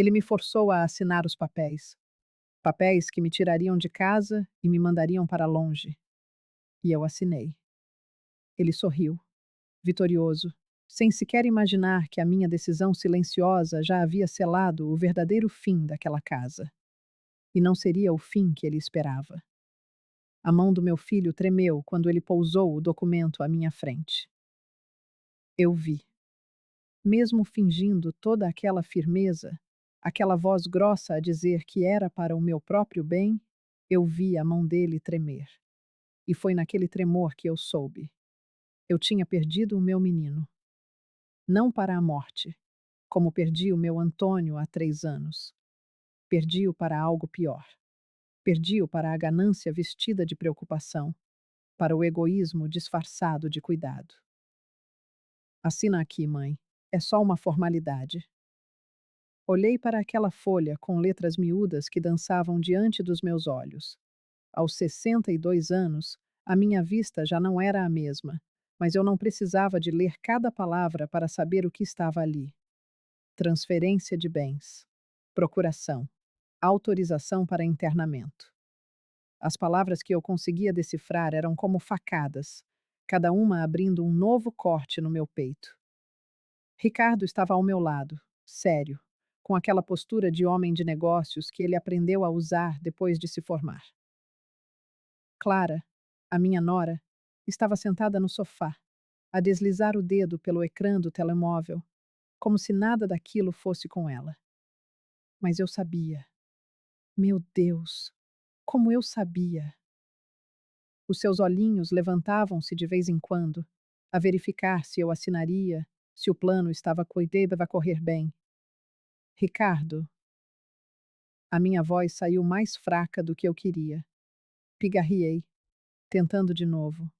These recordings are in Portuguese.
Ele me forçou a assinar os papéis. Papéis que me tirariam de casa e me mandariam para longe. E eu assinei. Ele sorriu, vitorioso, sem sequer imaginar que a minha decisão silenciosa já havia selado o verdadeiro fim daquela casa. E não seria o fim que ele esperava. A mão do meu filho tremeu quando ele pousou o documento à minha frente. Eu vi. Mesmo fingindo toda aquela firmeza, aquela voz grossa a dizer que era para o meu próprio bem, eu vi a mão dele tremer. E foi naquele tremor que eu soube. Eu tinha perdido o meu menino. Não para a morte, como perdi o meu Antônio há 3 anos. Perdi-o para algo pior. Perdi-o para a ganância vestida de preocupação, para o egoísmo disfarçado de cuidado. Assina aqui, mãe. É só uma formalidade. Olhei para aquela folha com letras miúdas que dançavam diante dos meus olhos. Aos 62 anos, a minha vista já não era a mesma, mas eu não precisava de ler cada palavra para saber o que estava ali. Transferência de bens. Procuração. Autorização para internamento. As palavras que eu conseguia decifrar eram como facadas, cada uma abrindo um novo corte no meu peito. Ricardo estava ao meu lado, sério, com aquela postura de homem de negócios que ele aprendeu a usar depois de se formar. Clara, a minha nora, estava sentada no sofá, a deslizar o dedo pelo ecrã do telemóvel, como se nada daquilo fosse com ela. Mas eu sabia. Meu Deus, como eu sabia! Os seus olhinhos levantavam-se de vez em quando, a verificar se eu assinaria, se o plano estava cuidado a correr bem. Ricardo, a minha voz saiu mais fraca do que eu queria. Pigarriei, tentando de novo.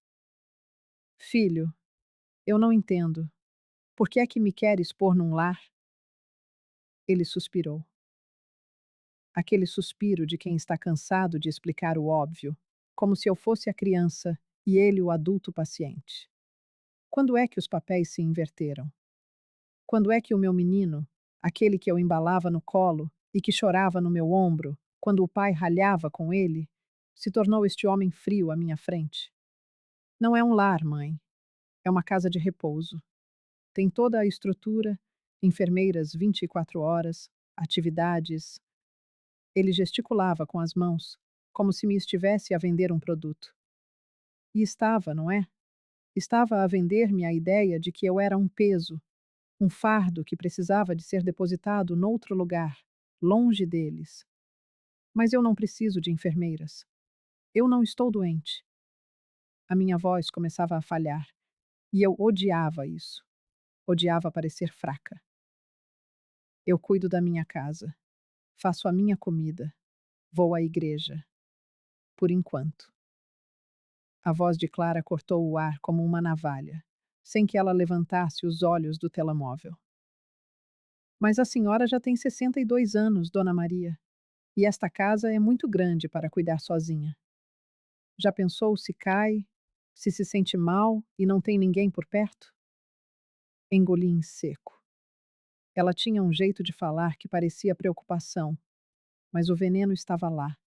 Filho, eu não entendo. Por que é que me queres pôr num lar? Ele suspirou. Aquele suspiro de quem está cansado de explicar o óbvio, como se eu fosse a criança e ele o adulto paciente. Quando é que os papéis se inverteram? Quando é que o meu menino, aquele que eu embalava no colo e que chorava no meu ombro, quando o pai ralhava com ele, se tornou este homem frio à minha frente? Não é um lar, mãe. É uma casa de repouso. Tem toda a estrutura, enfermeiras 24 horas, atividades. Ele gesticulava com as mãos, como se me estivesse a vender um produto. E estava, não é? Estava a vender-me a ideia de que eu era um peso, um fardo que precisava de ser depositado noutro lugar, longe deles. Mas eu não preciso de enfermeiras. Eu não estou doente. A minha voz começava a falhar, e eu odiava isso. Odiava parecer fraca. Eu cuido da minha casa, faço a minha comida, vou à igreja. Por enquanto. A voz de Clara cortou o ar como uma navalha, sem que ela levantasse os olhos do telemóvel. Mas a senhora já tem 62 anos, Dona Maria, e esta casa é muito grande para cuidar sozinha. Já pensou se cai, se sente mal e não tem ninguém por perto? Engoli em seco. Ela tinha um jeito de falar que parecia preocupação, mas o veneno estava lá,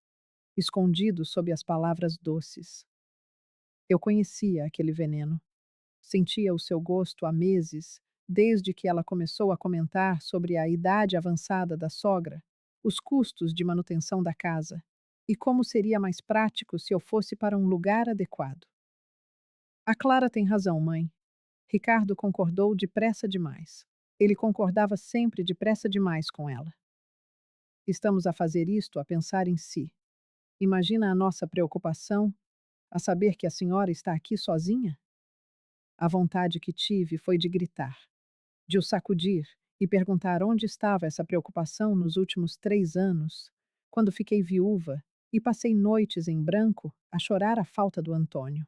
escondido sob as palavras doces. Eu conhecia aquele veneno. Sentia o seu gosto há meses, desde que ela começou a comentar sobre a idade avançada da sogra, os custos de manutenção da casa e como seria mais prático se eu fosse para um lugar adequado. A Clara tem razão, mãe. Ricardo concordou depressa demais. Ele concordava sempre depressa demais com ela. Estamos a fazer isto a pensar em si. Imagina a nossa preocupação a saber que a senhora está aqui sozinha? A vontade que tive foi de gritar, de o sacudir e perguntar onde estava essa preocupação nos últimos 3 anos, quando fiquei viúva e passei noites em branco a chorar a falta do Antônio.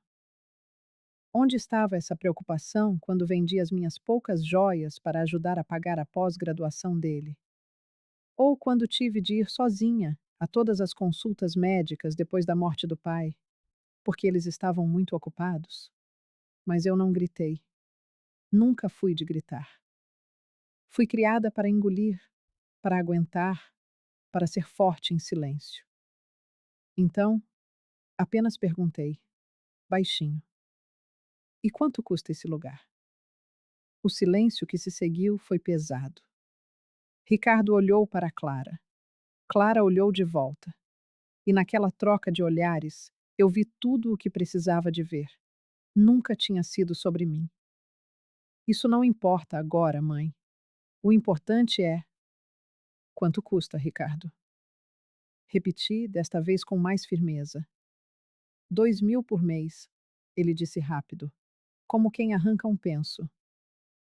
Onde estava essa preocupação quando vendi as minhas poucas joias para ajudar a pagar a pós-graduação dele? Ou quando tive de ir sozinha a todas as consultas médicas depois da morte do pai, porque eles estavam muito ocupados? Mas eu não gritei. Nunca fui de gritar. Fui criada para engolir, para aguentar, para ser forte em silêncio. Então, apenas perguntei, baixinho: e quanto custa esse lugar? O silêncio que se seguiu foi pesado. Ricardo olhou para Clara. Clara olhou de volta. E naquela troca de olhares, eu vi tudo o que precisava de ver. Nunca tinha sido sobre mim. Isso não importa agora, mãe. O importante é. Quanto custa, Ricardo? Repeti, desta vez com mais firmeza. 2.000 por mês, ele disse rápido, como quem arranca um penso.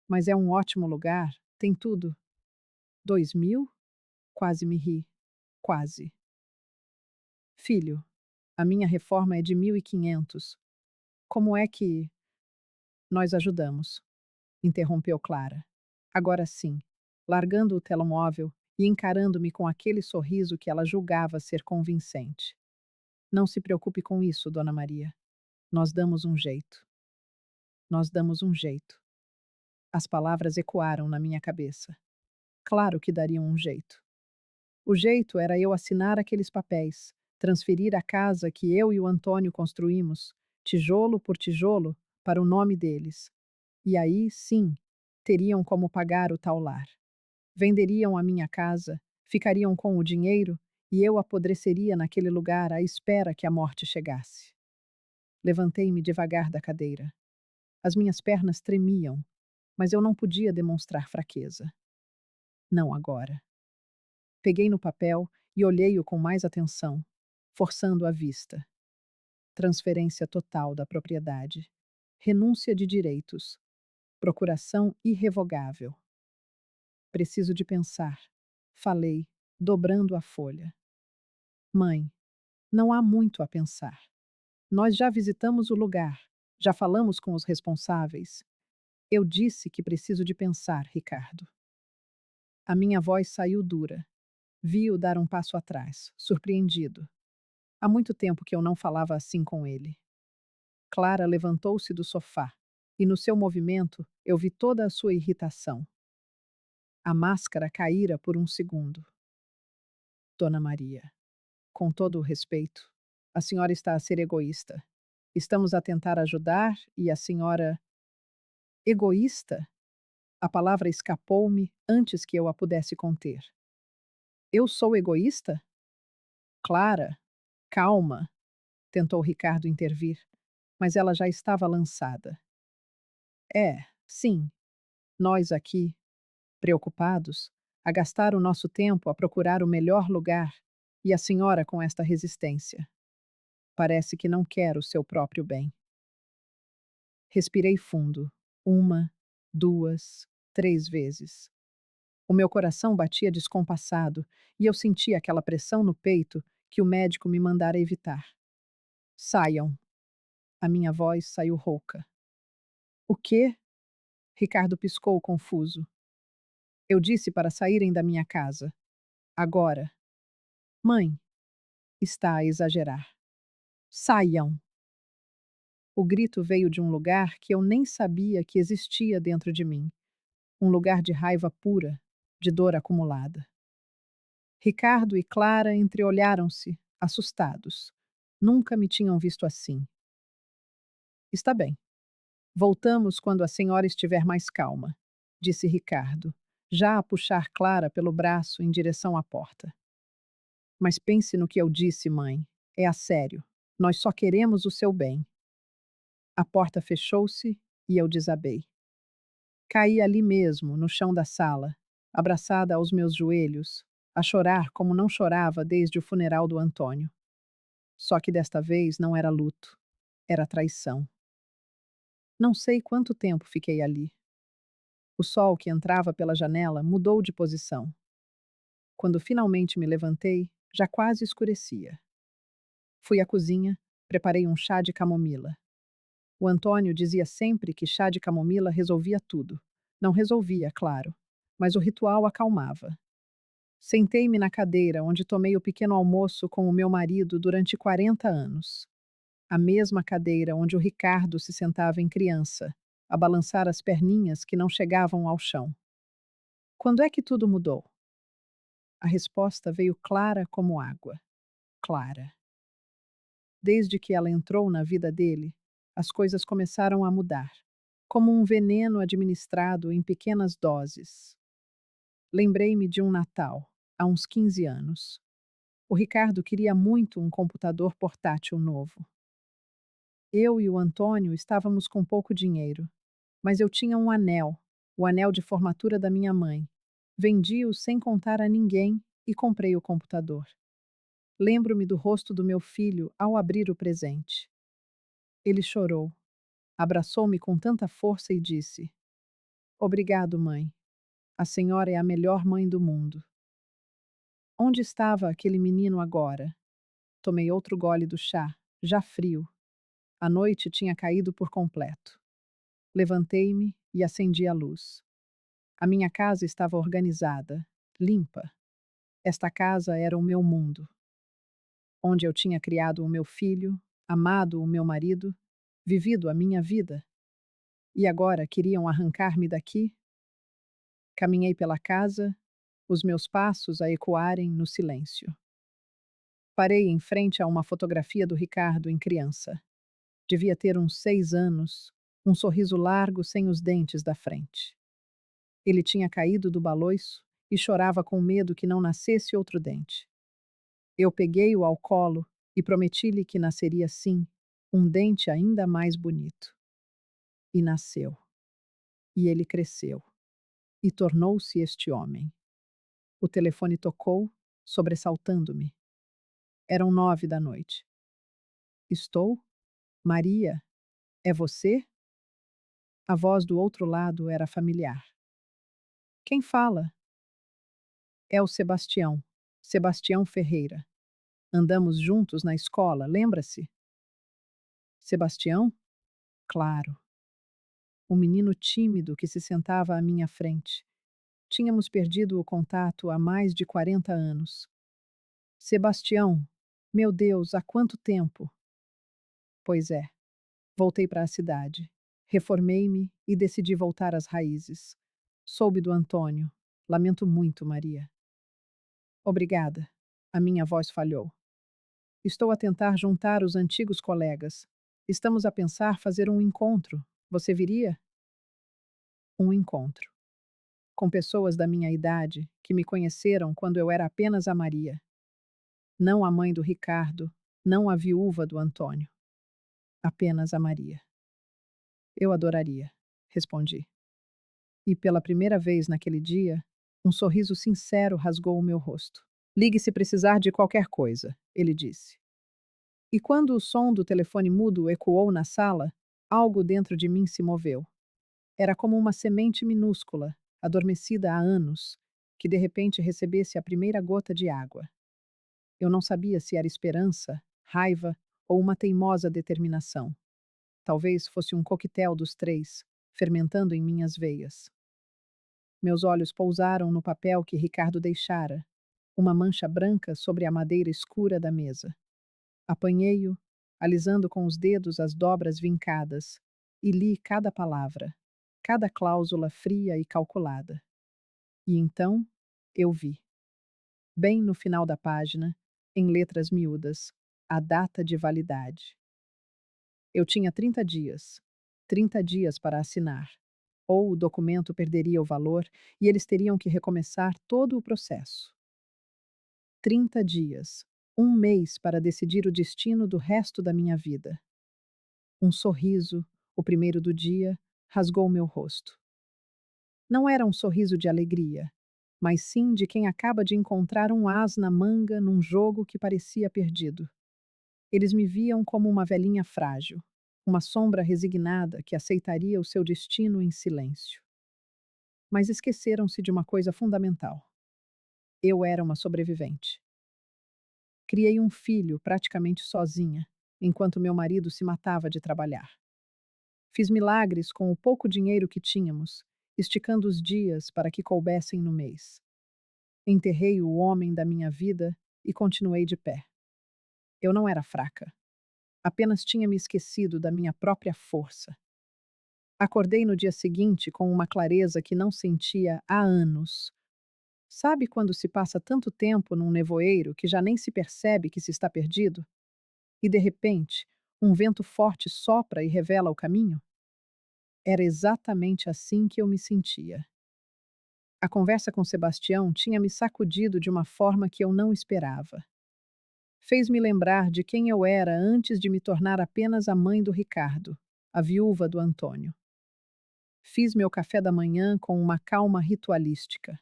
Mas é um ótimo lugar, tem tudo. 2.000? Quase me ri. Quase. Filho, a minha reforma é de 1.500. Como é que. Nós ajudamos, interrompeu Clara. Agora sim, largando o telemóvel e encarando-me com aquele sorriso que ela julgava ser convincente. Não se preocupe com isso, Dona Maria. Nós damos um jeito. Nós damos um jeito. As palavras ecoaram na minha cabeça. Claro que dariam um jeito. O jeito era eu assinar aqueles papéis, transferir a casa que eu e o Antônio construímos, tijolo por tijolo, para o nome deles. E aí, sim, teriam como pagar o tal lar. Venderiam a minha casa, ficariam com o dinheiro e eu apodreceria naquele lugar à espera que a morte chegasse. Levantei-me devagar da cadeira. As minhas pernas tremiam, mas eu não podia demonstrar fraqueza. Não agora. Peguei no papel e olhei-o com mais atenção, forçando a vista. Transferência total da propriedade. Renúncia de direitos. Procuração irrevogável. Preciso de pensar. Falei, dobrando a folha. Mãe, não há muito a pensar. Nós já visitamos o lugar, já falamos com os responsáveis. Eu disse que preciso de pensar, Ricardo. A minha voz saiu dura. Vi-o dar um passo atrás, surpreendido. Há muito tempo que eu não falava assim com ele. Clara levantou-se do sofá, e no seu movimento eu vi toda a sua irritação. A máscara caíra por um segundo. Dona Maria, com todo o respeito, a senhora está a ser egoísta. Estamos a tentar ajudar e a senhora. Egoísta? A palavra escapou-me antes que eu a pudesse conter. Eu sou egoísta? Clara, calma, tentou Ricardo intervir, mas ela já estava lançada. É, sim, nós aqui, preocupados, a gastar o nosso tempo a procurar o melhor lugar, e a senhora com esta resistência. Parece que não quer o seu próprio bem. Respirei fundo, 1, 2, 3 vezes. O meu coração batia descompassado e eu sentia aquela pressão no peito que o médico me mandara evitar. Saiam. A minha voz saiu rouca. O quê? Ricardo piscou confuso. Eu disse para saírem da minha casa. Agora. Mãe, está a exagerar. Saiam! O grito veio de um lugar que eu nem sabia que existia dentro de mim. Um lugar de raiva pura, de dor acumulada. Ricardo e Clara entreolharam-se, assustados. Nunca me tinham visto assim. Está bem. Voltamos quando a senhora estiver mais calma, disse Ricardo, já a puxar Clara pelo braço em direção à porta. Mas pense no que eu disse, mãe. É a sério. Nós só queremos o seu bem. A porta fechou-se e eu desabei. Caí ali mesmo, no chão da sala, abraçada aos meus joelhos, a chorar como não chorava desde o funeral do Antônio. Só que desta vez não era luto, era traição. Não sei quanto tempo fiquei ali. O sol que entrava pela janela mudou de posição. Quando finalmente me levantei, já quase escurecia. Fui à cozinha, preparei um chá de camomila. O Antônio dizia sempre que chá de camomila resolvia tudo. Não resolvia, claro, mas o ritual acalmava. Sentei-me na cadeira onde tomei o pequeno almoço com o meu marido durante 40 anos. A mesma cadeira onde o Ricardo se sentava em criança, a balançar as perninhas que não chegavam ao chão. Quando é que tudo mudou? A resposta veio clara como água. Clara. Desde que ela entrou na vida dele, as coisas começaram a mudar, como um veneno administrado em pequenas doses. Lembrei-me de um Natal, há uns 15 anos. O Ricardo queria muito um computador portátil novo. Eu e o Antônio estávamos com pouco dinheiro, mas eu tinha um anel, o anel de formatura da minha mãe. Vendi-o sem contar a ninguém e comprei o computador. Lembro-me do rosto do meu filho ao abrir o presente. Ele chorou, abraçou-me com tanta força e disse: Obrigado, mãe. A senhora é a melhor mãe do mundo. Onde estava aquele menino agora? Tomei outro gole do chá, já frio. A noite tinha caído por completo. Levantei-me e acendi a luz. A minha casa estava organizada, limpa. Esta casa era o meu mundo, onde eu tinha criado o meu filho, amado o meu marido, vivido a minha vida. E agora queriam arrancar-me daqui? Caminhei pela casa, os meus passos a ecoarem no silêncio. Parei em frente a uma fotografia do Ricardo em criança. Devia ter uns 6 anos, um sorriso largo sem os dentes da frente. Ele tinha caído do baloiço e chorava com medo que não nascesse outro dente. Eu peguei-o ao colo e prometi-lhe que nasceria sim, um dente ainda mais bonito. E nasceu. E ele cresceu. E tornou-se este homem. O telefone tocou, sobressaltando-me. Eram 9 da noite. Estou? Maria? É você? A voz do outro lado era familiar. Quem fala? É o Sebastião. Sebastião Ferreira. Andamos juntos na escola, lembra-se? Sebastião? Claro. O menino tímido que se sentava à minha frente. Tínhamos perdido o contato há mais de 40 anos. Sebastião, meu Deus, há quanto tempo? Pois é. Voltei para a cidade. Reformei-me e decidi voltar às raízes. Soube do Antônio. Lamento muito, Maria. Obrigada. A minha voz falhou. Estou a tentar juntar os antigos colegas. Estamos a pensar fazer um encontro. Você viria? Um encontro. Com pessoas da minha idade que me conheceram quando eu era apenas a Maria. Não a mãe do Ricardo, não a viúva do Antônio. Apenas a Maria. Eu adoraria, respondi. E pela primeira vez naquele dia, um sorriso sincero rasgou o meu rosto. Ligue se precisar de qualquer coisa, ele disse. E quando o som do telefone mudo ecoou na sala, algo dentro de mim se moveu. Era como uma semente minúscula, adormecida há anos, que de repente recebesse a primeira gota de água. Eu não sabia se era esperança, raiva ou uma teimosa determinação. Talvez fosse um coquetel dos três, fermentando em minhas veias. Meus olhos pousaram no papel que Ricardo deixara, uma mancha branca sobre a madeira escura da mesa. Apanhei-o, alisando com os dedos as dobras vincadas, e li cada palavra, cada cláusula fria e calculada. E então, eu vi. Bem no final da página, em letras miúdas, a data de validade. Eu tinha 30 dias. 30 dias para assinar. Ou o documento perderia o valor e eles teriam que recomeçar todo o processo. 30 dias. Um mês para decidir o destino do resto da minha vida. Um sorriso, o primeiro do dia, rasgou meu rosto. Não era um sorriso de alegria, mas sim de quem acaba de encontrar um as na manga num jogo que parecia perdido. Eles me viam como uma velhinha frágil, uma sombra resignada que aceitaria o seu destino em silêncio. Mas esqueceram-se de uma coisa fundamental. Eu era uma sobrevivente. Criei um filho praticamente sozinha, enquanto meu marido se matava de trabalhar. Fiz milagres com o pouco dinheiro que tínhamos, esticando os dias para que coubessem no mês. Enterrei o homem da minha vida e continuei de pé. Eu não era fraca. Apenas tinha me esquecido da minha própria força. Acordei no dia seguinte com uma clareza que não sentia há anos. Sabe quando se passa tanto tempo num nevoeiro que já nem se percebe que se está perdido? E de repente, um vento forte sopra e revela o caminho? Era exatamente assim que eu me sentia. A conversa com Sebastião tinha me sacudido de uma forma que eu não esperava. Fez-me lembrar de quem eu era antes de me tornar apenas a mãe do Ricardo, a viúva do Antônio. Fiz meu café da manhã com uma calma ritualística.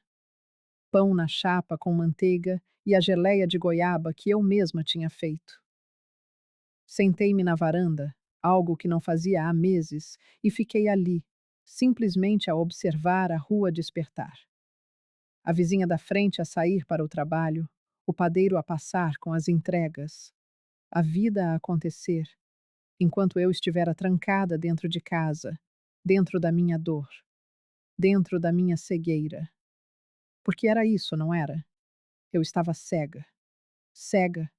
Pão na chapa com manteiga e a geleia de goiaba que eu mesma tinha feito. Sentei-me na varanda, algo que não fazia há meses, e fiquei ali, simplesmente a observar a rua despertar. A vizinha da frente a sair para o trabalho, o padeiro a passar com as entregas, a vida a acontecer, enquanto eu estivera trancada dentro de casa, dentro da minha dor, dentro da minha cegueira. Porque era isso, não era? Eu estava cega, cega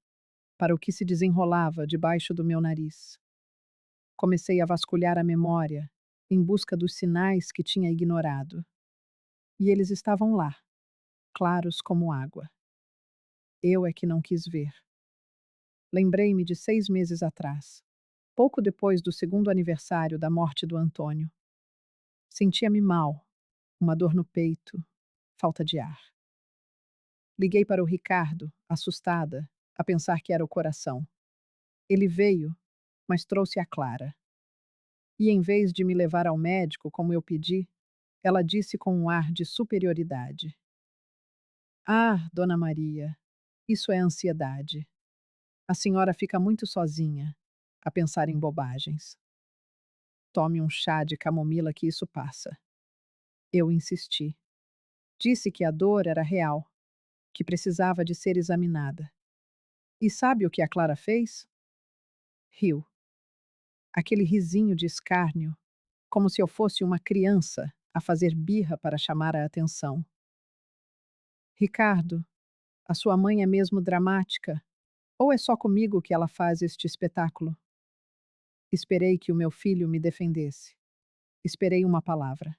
para o que se desenrolava debaixo do meu nariz. Comecei a vasculhar a memória, em busca dos sinais que tinha ignorado. E eles estavam lá, claros como água. Eu é que não quis ver. Lembrei-me de 6 meses atrás, pouco depois do segundo aniversário da morte do Antônio. Sentia-me mal, uma dor no peito, falta de ar. Liguei para o Ricardo, assustada, a pensar que era o coração. Ele veio, mas trouxe a Clara. E em vez de me levar ao médico como eu pedi, ela disse com um ar de superioridade: Ah, Dona Maria, isso é ansiedade. A senhora fica muito sozinha, a pensar em bobagens. Tome um chá de camomila que isso passa. Eu insisti. Disse que a dor era real, que precisava de ser examinada. E sabe o que a Clara fez? Riu. Aquele risinho de escárnio, como se eu fosse uma criança a fazer birra para chamar a atenção. Ricardo, a sua mãe é mesmo dramática? Ou é só comigo que ela faz este espetáculo? Esperei que o meu filho me defendesse. Esperei uma palavra.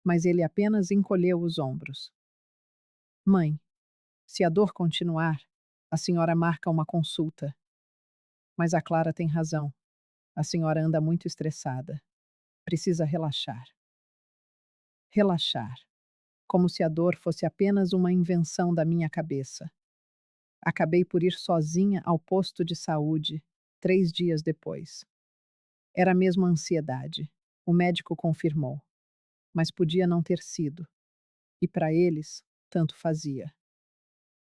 Mas ele apenas encolheu os ombros. Mãe, se a dor continuar, a senhora marca uma consulta. Mas a Clara tem razão. A senhora anda muito estressada. Precisa relaxar. Relaxar. Como se a dor fosse apenas uma invenção da minha cabeça. Acabei por ir sozinha ao posto de saúde, 3 dias depois. Era mesmo ansiedade. O médico confirmou. Mas podia não ter sido. E para eles, tanto fazia.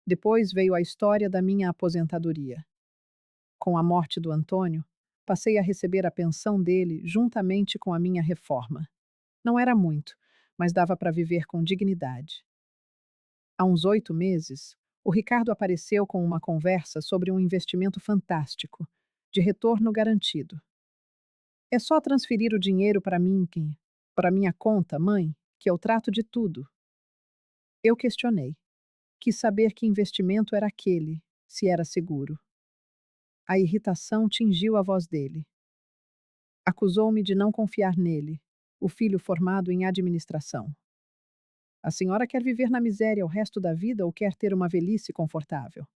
Depois veio a história da minha aposentadoria. Com a morte do Antônio, passei a receber a pensão dele juntamente com a minha reforma. Não era muito, mas dava para viver com dignidade. Há uns 8 meses, o Ricardo apareceu com uma conversa sobre um investimento fantástico, de retorno garantido. É só transferir o dinheiro para mim, para minha conta, mãe, que eu trato de tudo. Eu questionei. Quis saber que investimento era aquele, se era seguro. A irritação tingiu a voz dele. Acusou-me de não confiar nele, o filho formado em administração. A senhora quer viver na miséria o resto da vida ou quer ter uma velhice confortável?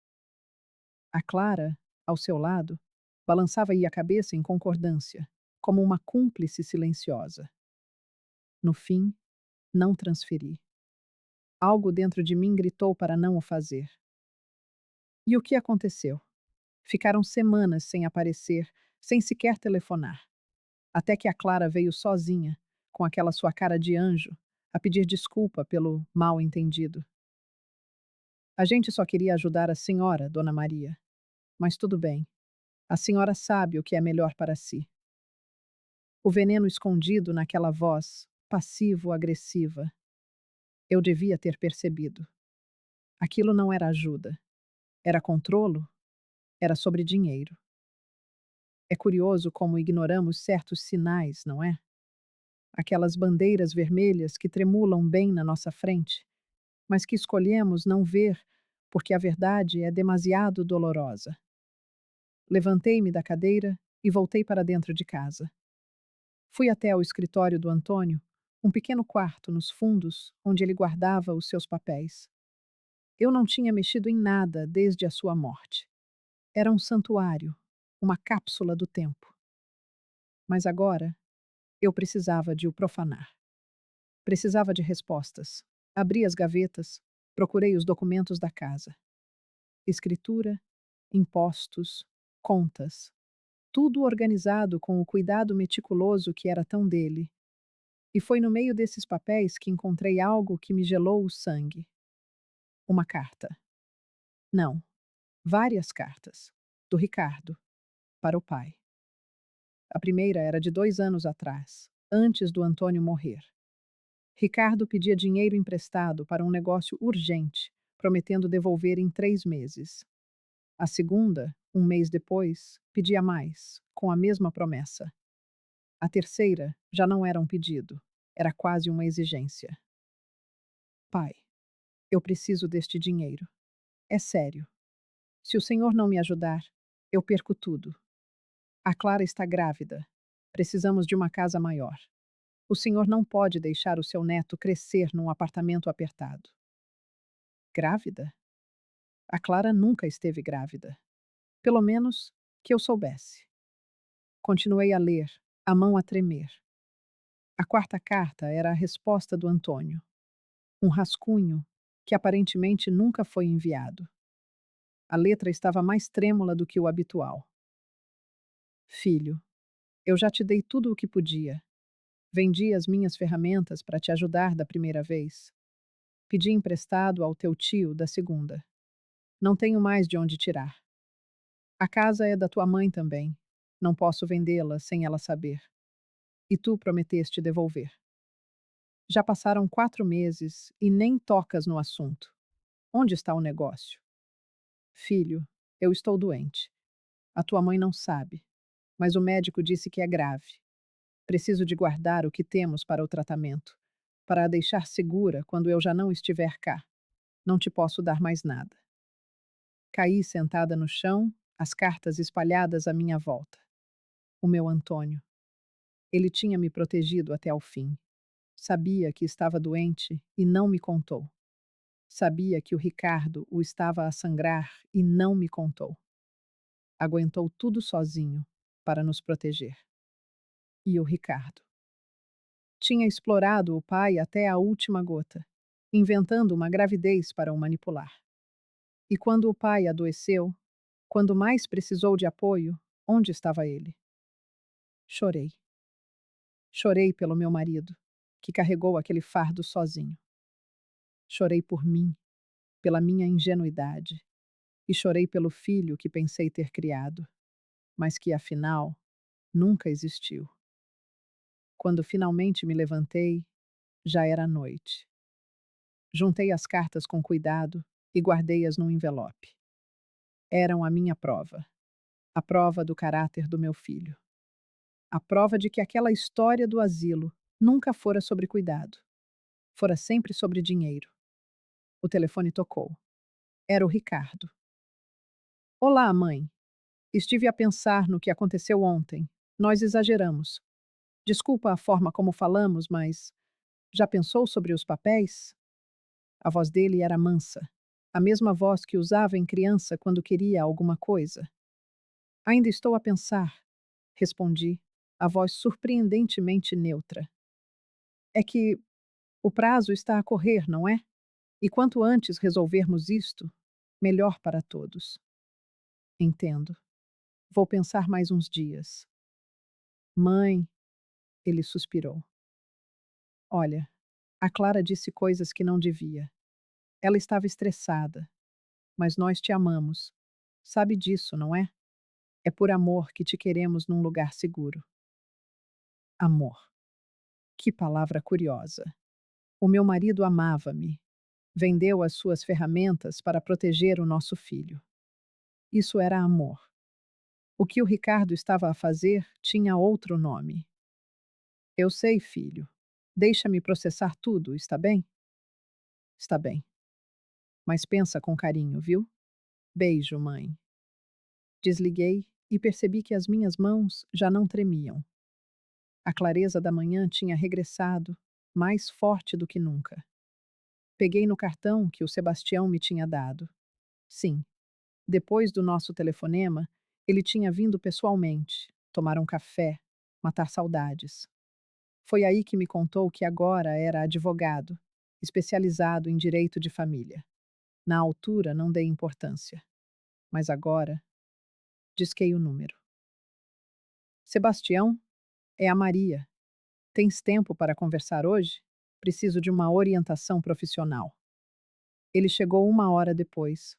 A Clara, ao seu lado, balançava-lhe a cabeça em concordância, como uma cúmplice silenciosa. No fim, não transferi. Algo dentro de mim gritou para não o fazer. E o que aconteceu? Ficaram semanas sem aparecer, sem sequer telefonar. Até que a Clara veio sozinha, com aquela sua cara de anjo, a pedir desculpa pelo mal-entendido. A gente só queria ajudar a senhora, Dona Maria. Mas tudo bem. A senhora sabe o que é melhor para si. O veneno escondido naquela voz, passivo-agressiva. Eu devia ter percebido. Aquilo não era ajuda. Era controlo? Era sobre dinheiro. É curioso como ignoramos certos sinais, não é? Aquelas bandeiras vermelhas que tremulam bem na nossa frente, mas que escolhemos não ver porque a verdade é demasiado dolorosa. Levantei-me da cadeira e voltei para dentro de casa. Fui até ao escritório do Antônio, Um pequeno quarto nos fundos onde ele guardava os seus papéis. Eu não tinha mexido em nada desde a sua morte. Era um santuário, uma cápsula do tempo. Mas agora eu precisava de o profanar. Precisava de respostas. Abri as gavetas, procurei os documentos da casa. Escritura, impostos, contas. Tudo organizado com o cuidado meticuloso que era tão dele. E foi no meio desses papéis que encontrei algo que me gelou o sangue. Uma carta. Não, várias cartas. Do Ricardo, para o pai. A primeira era de 2 anos atrás, antes do Antônio morrer. Ricardo pedia dinheiro emprestado para um negócio urgente, prometendo devolver em 3 meses. A segunda, um mês depois, pedia mais, com a mesma promessa. A terceira já não era um pedido, era quase uma exigência. Pai, eu preciso deste dinheiro. É sério. Se o senhor não me ajudar, eu perco tudo. A Clara está grávida. Precisamos de uma casa maior. O senhor não pode deixar o seu neto crescer num apartamento apertado. Grávida? A Clara nunca esteve grávida. Pelo menos que eu soubesse. Continuei a ler, a mão a tremer. A quarta carta era a resposta do Antônio. Um rascunho que aparentemente nunca foi enviado. A letra estava mais trêmula do que o habitual. Filho, eu já te dei tudo o que podia. Vendi as minhas ferramentas para te ajudar da primeira vez. Pedi emprestado ao teu tio da segunda. Não tenho mais de onde tirar. A casa é da tua mãe também. Não posso vendê-la sem ela saber. E tu prometeste devolver. Já passaram 4 meses e nem tocas no assunto. Onde está o negócio? Filho, eu estou doente. A tua mãe não sabe, mas o médico disse que é grave. Preciso de guardar o que temos para o tratamento, para a deixar segura quando eu já não estiver cá. Não te posso dar mais nada. Caí sentada no chão, as cartas espalhadas à minha volta. O meu Antônio. Ele tinha me protegido até ao fim. Sabia que estava doente e não me contou. Sabia que o Ricardo o estava a sangrar e não me contou. Aguentou tudo sozinho para nos proteger. E o Ricardo? Tinha explorado o pai até a última gota, inventando uma gravidez para o manipular. E quando o pai adoeceu, quando mais precisou de apoio, onde estava ele? Chorei. Chorei pelo meu marido, que carregou aquele fardo sozinho. Chorei por mim, pela minha ingenuidade, e chorei pelo filho que pensei ter criado, mas que, afinal, nunca existiu. Quando finalmente me levantei, já era noite. Juntei as cartas com cuidado e guardei-as num envelope. Eram a minha prova, a prova do caráter do meu filho. A prova de que aquela história do asilo nunca fora sobre cuidado. Fora sempre sobre dinheiro. O telefone tocou. Era o Ricardo. Olá, mãe. Estive a pensar no que aconteceu ontem. Nós exageramos. Desculpa a forma como falamos, mas já pensou sobre os papéis? A voz dele era mansa, a mesma voz que usava em criança quando queria alguma coisa. Ainda estou a pensar, respondi, a voz surpreendentemente neutra. É que o prazo está a correr, não é? E quanto antes resolvermos isto, melhor para todos. Entendo. Vou pensar mais uns dias. Mãe, ele suspirou. Olha, a Clara disse coisas que não devia. Ela estava estressada. Mas nós te amamos. Sabe disso, não é? É por amor que te queremos num lugar seguro. Amor. Que palavra curiosa. O meu marido amava-me. Vendeu as suas ferramentas para proteger o nosso filho. Isso era amor. O que o Ricardo estava a fazer tinha outro nome. Eu sei, filho. Deixa-me processar tudo, está bem? Está bem. Mas pensa com carinho, viu? Beijo, mãe. Desliguei e percebi que as minhas mãos já não tremiam. A clareza da manhã tinha regressado, mais forte do que nunca. Peguei no cartão que o Sebastião me tinha dado. Sim, depois do nosso telefonema, ele tinha vindo pessoalmente, tomar um café, matar saudades. Foi aí que me contou que agora era advogado, especializado em direito de família. Na altura não dei importância, mas agora disquei o número. Sebastião, é a Maria. Tens tempo para conversar hoje? Preciso de uma orientação profissional. Ele chegou 1 hora depois,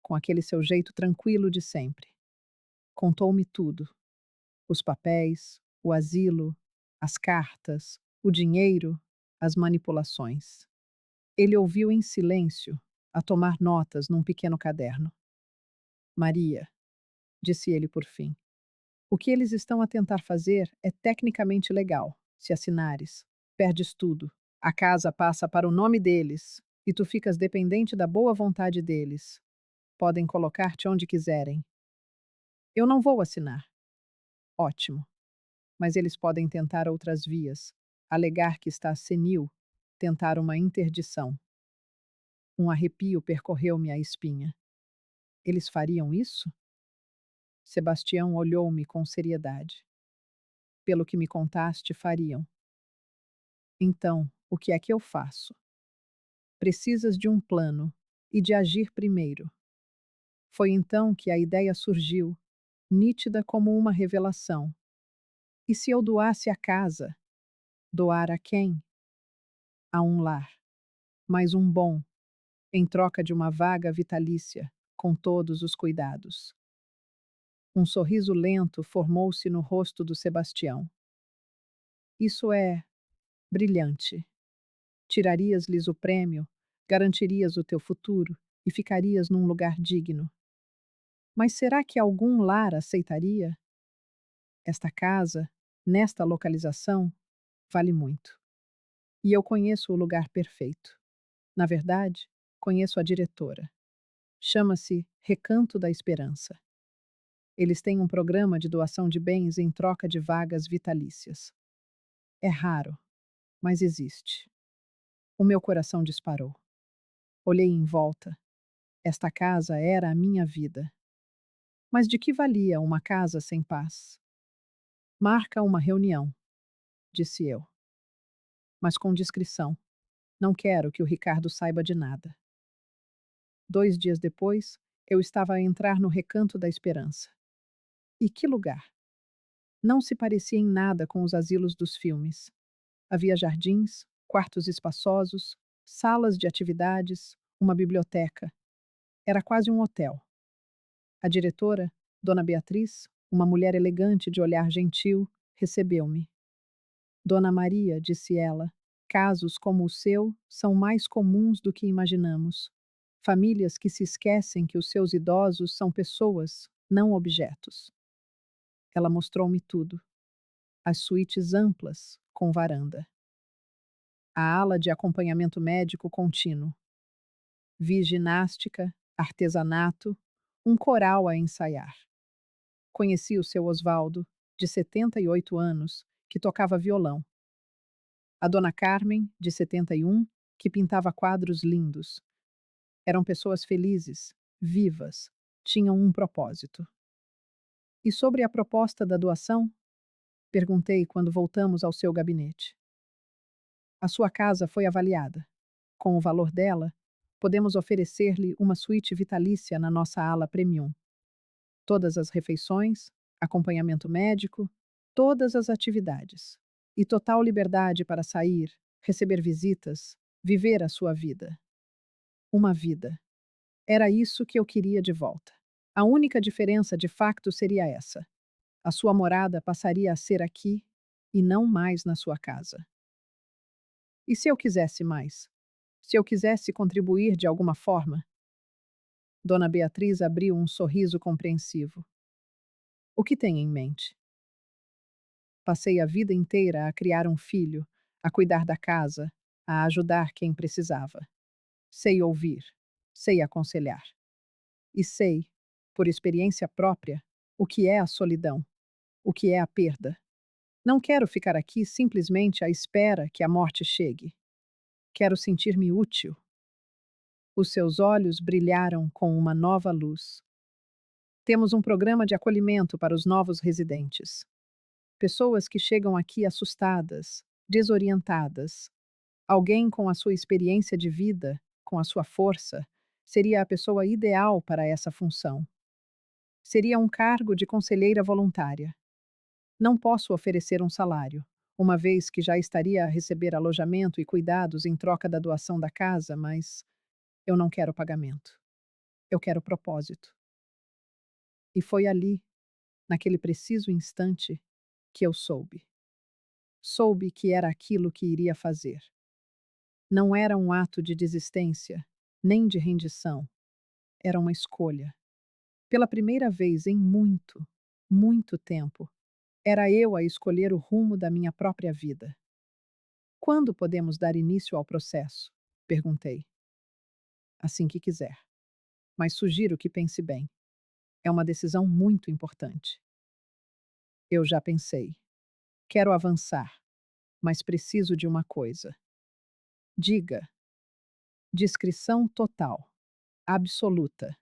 com aquele seu jeito tranquilo de sempre. Contou-me tudo: os papéis, o asilo, as cartas, o dinheiro, as manipulações. Ele ouviu em silêncio, a tomar notas num pequeno caderno. Maria, disse ele por fim, o que eles estão a tentar fazer é tecnicamente legal. Se assinares, perdes tudo. A casa passa para o nome deles e tu ficas dependente da boa vontade deles. Podem colocar-te onde quiserem. Eu não vou assinar. Ótimo. Mas eles podem tentar outras vias, alegar que está senil, tentar uma interdição. Um arrepio percorreu-me a espinha. Eles fariam isso? Sebastião olhou-me com seriedade. Pelo que me contaste, fariam. Então, o que é que eu faço? Precisas de um plano e de agir primeiro. Foi então que a ideia surgiu, nítida como uma revelação. E se eu doasse a casa? Doar a quem? A um lar. Mas um bom, em troca de uma vaga vitalícia, com todos os cuidados. Um sorriso lento formou-se no rosto do Sebastião. Isso é brilhante. Tirarias-lhes o prêmio, garantirias o teu futuro e ficarias num lugar digno. Mas será que algum lar aceitaria? Esta casa, nesta localização, vale muito. E eu conheço o lugar perfeito. Na verdade, conheço a diretora. Chama-se Recanto da Esperança. Eles têm um programa de doação de bens em troca de vagas vitalícias. É raro, mas existe. O meu coração disparou. Olhei em volta. Esta casa era a minha vida. Mas de que valia uma casa sem paz? Marca uma reunião, disse eu. Mas com discrição. Não quero que o Ricardo saiba de nada. 2 dias depois, eu estava a entrar no Recanto da Esperança. E que lugar! Não se parecia em nada com os asilos dos filmes. Havia jardins, quartos espaçosos, salas de atividades, uma biblioteca. Era quase um hotel. A diretora, Dona Beatriz, uma mulher elegante de olhar gentil, recebeu-me. Dona Maria, disse ela, casos como o seu são mais comuns do que imaginamos. Famílias que se esquecem que os seus idosos são pessoas, não objetos. Ela mostrou-me tudo. As suítes amplas, com varanda. A ala de acompanhamento médico contínuo. Vi ginástica, artesanato, um coral a ensaiar. Conheci o seu Osvaldo, de 78 anos, que tocava violão. A dona Carmen, de 71, que pintava quadros lindos. Eram pessoas felizes, vivas, tinham um propósito. E sobre a proposta da doação? Perguntei quando voltamos ao seu gabinete. A sua casa foi avaliada. Com o valor dela, podemos oferecer-lhe uma suíte vitalícia na nossa ala premium. Todas as refeições, acompanhamento médico, todas as atividades. E total liberdade para sair, receber visitas, viver a sua vida. Uma vida. Era isso que eu queria de volta. A única diferença de facto seria essa. A sua morada passaria a ser aqui e não mais na sua casa. E se eu quisesse mais? Se eu quisesse contribuir de alguma forma? Dona Beatriz abriu um sorriso compreensivo. O que tem em mente? Passei a vida inteira a criar um filho, a cuidar da casa, a ajudar quem precisava. Sei ouvir, sei aconselhar. E sei, por experiência própria, o que é a solidão, o que é a perda. Não quero ficar aqui simplesmente à espera que a morte chegue. Quero sentir-me útil. Os seus olhos brilharam com uma nova luz. Temos um programa de acolhimento para os novos residentes. Pessoas que chegam aqui assustadas, desorientadas. Alguém com a sua experiência de vida, com a sua força, seria a pessoa ideal para essa função. Seria um cargo de conselheira voluntária. Não posso oferecer um salário, uma vez que já estaria a receber alojamento e cuidados em troca da doação da casa, mas eu não quero pagamento. Eu quero propósito. E foi ali, naquele preciso instante, que eu soube. Soube que era aquilo que iria fazer. Não era um ato de desistência, nem de rendição. Era uma escolha. Pela primeira vez em muito, muito tempo, era eu a escolher o rumo da minha própria vida. Quando podemos dar início ao processo? Perguntei. Assim que quiser. Mas sugiro que pense bem. É uma decisão muito importante. Eu já pensei. Quero avançar, mas preciso de uma coisa. Diga. Discrição total. Absoluta.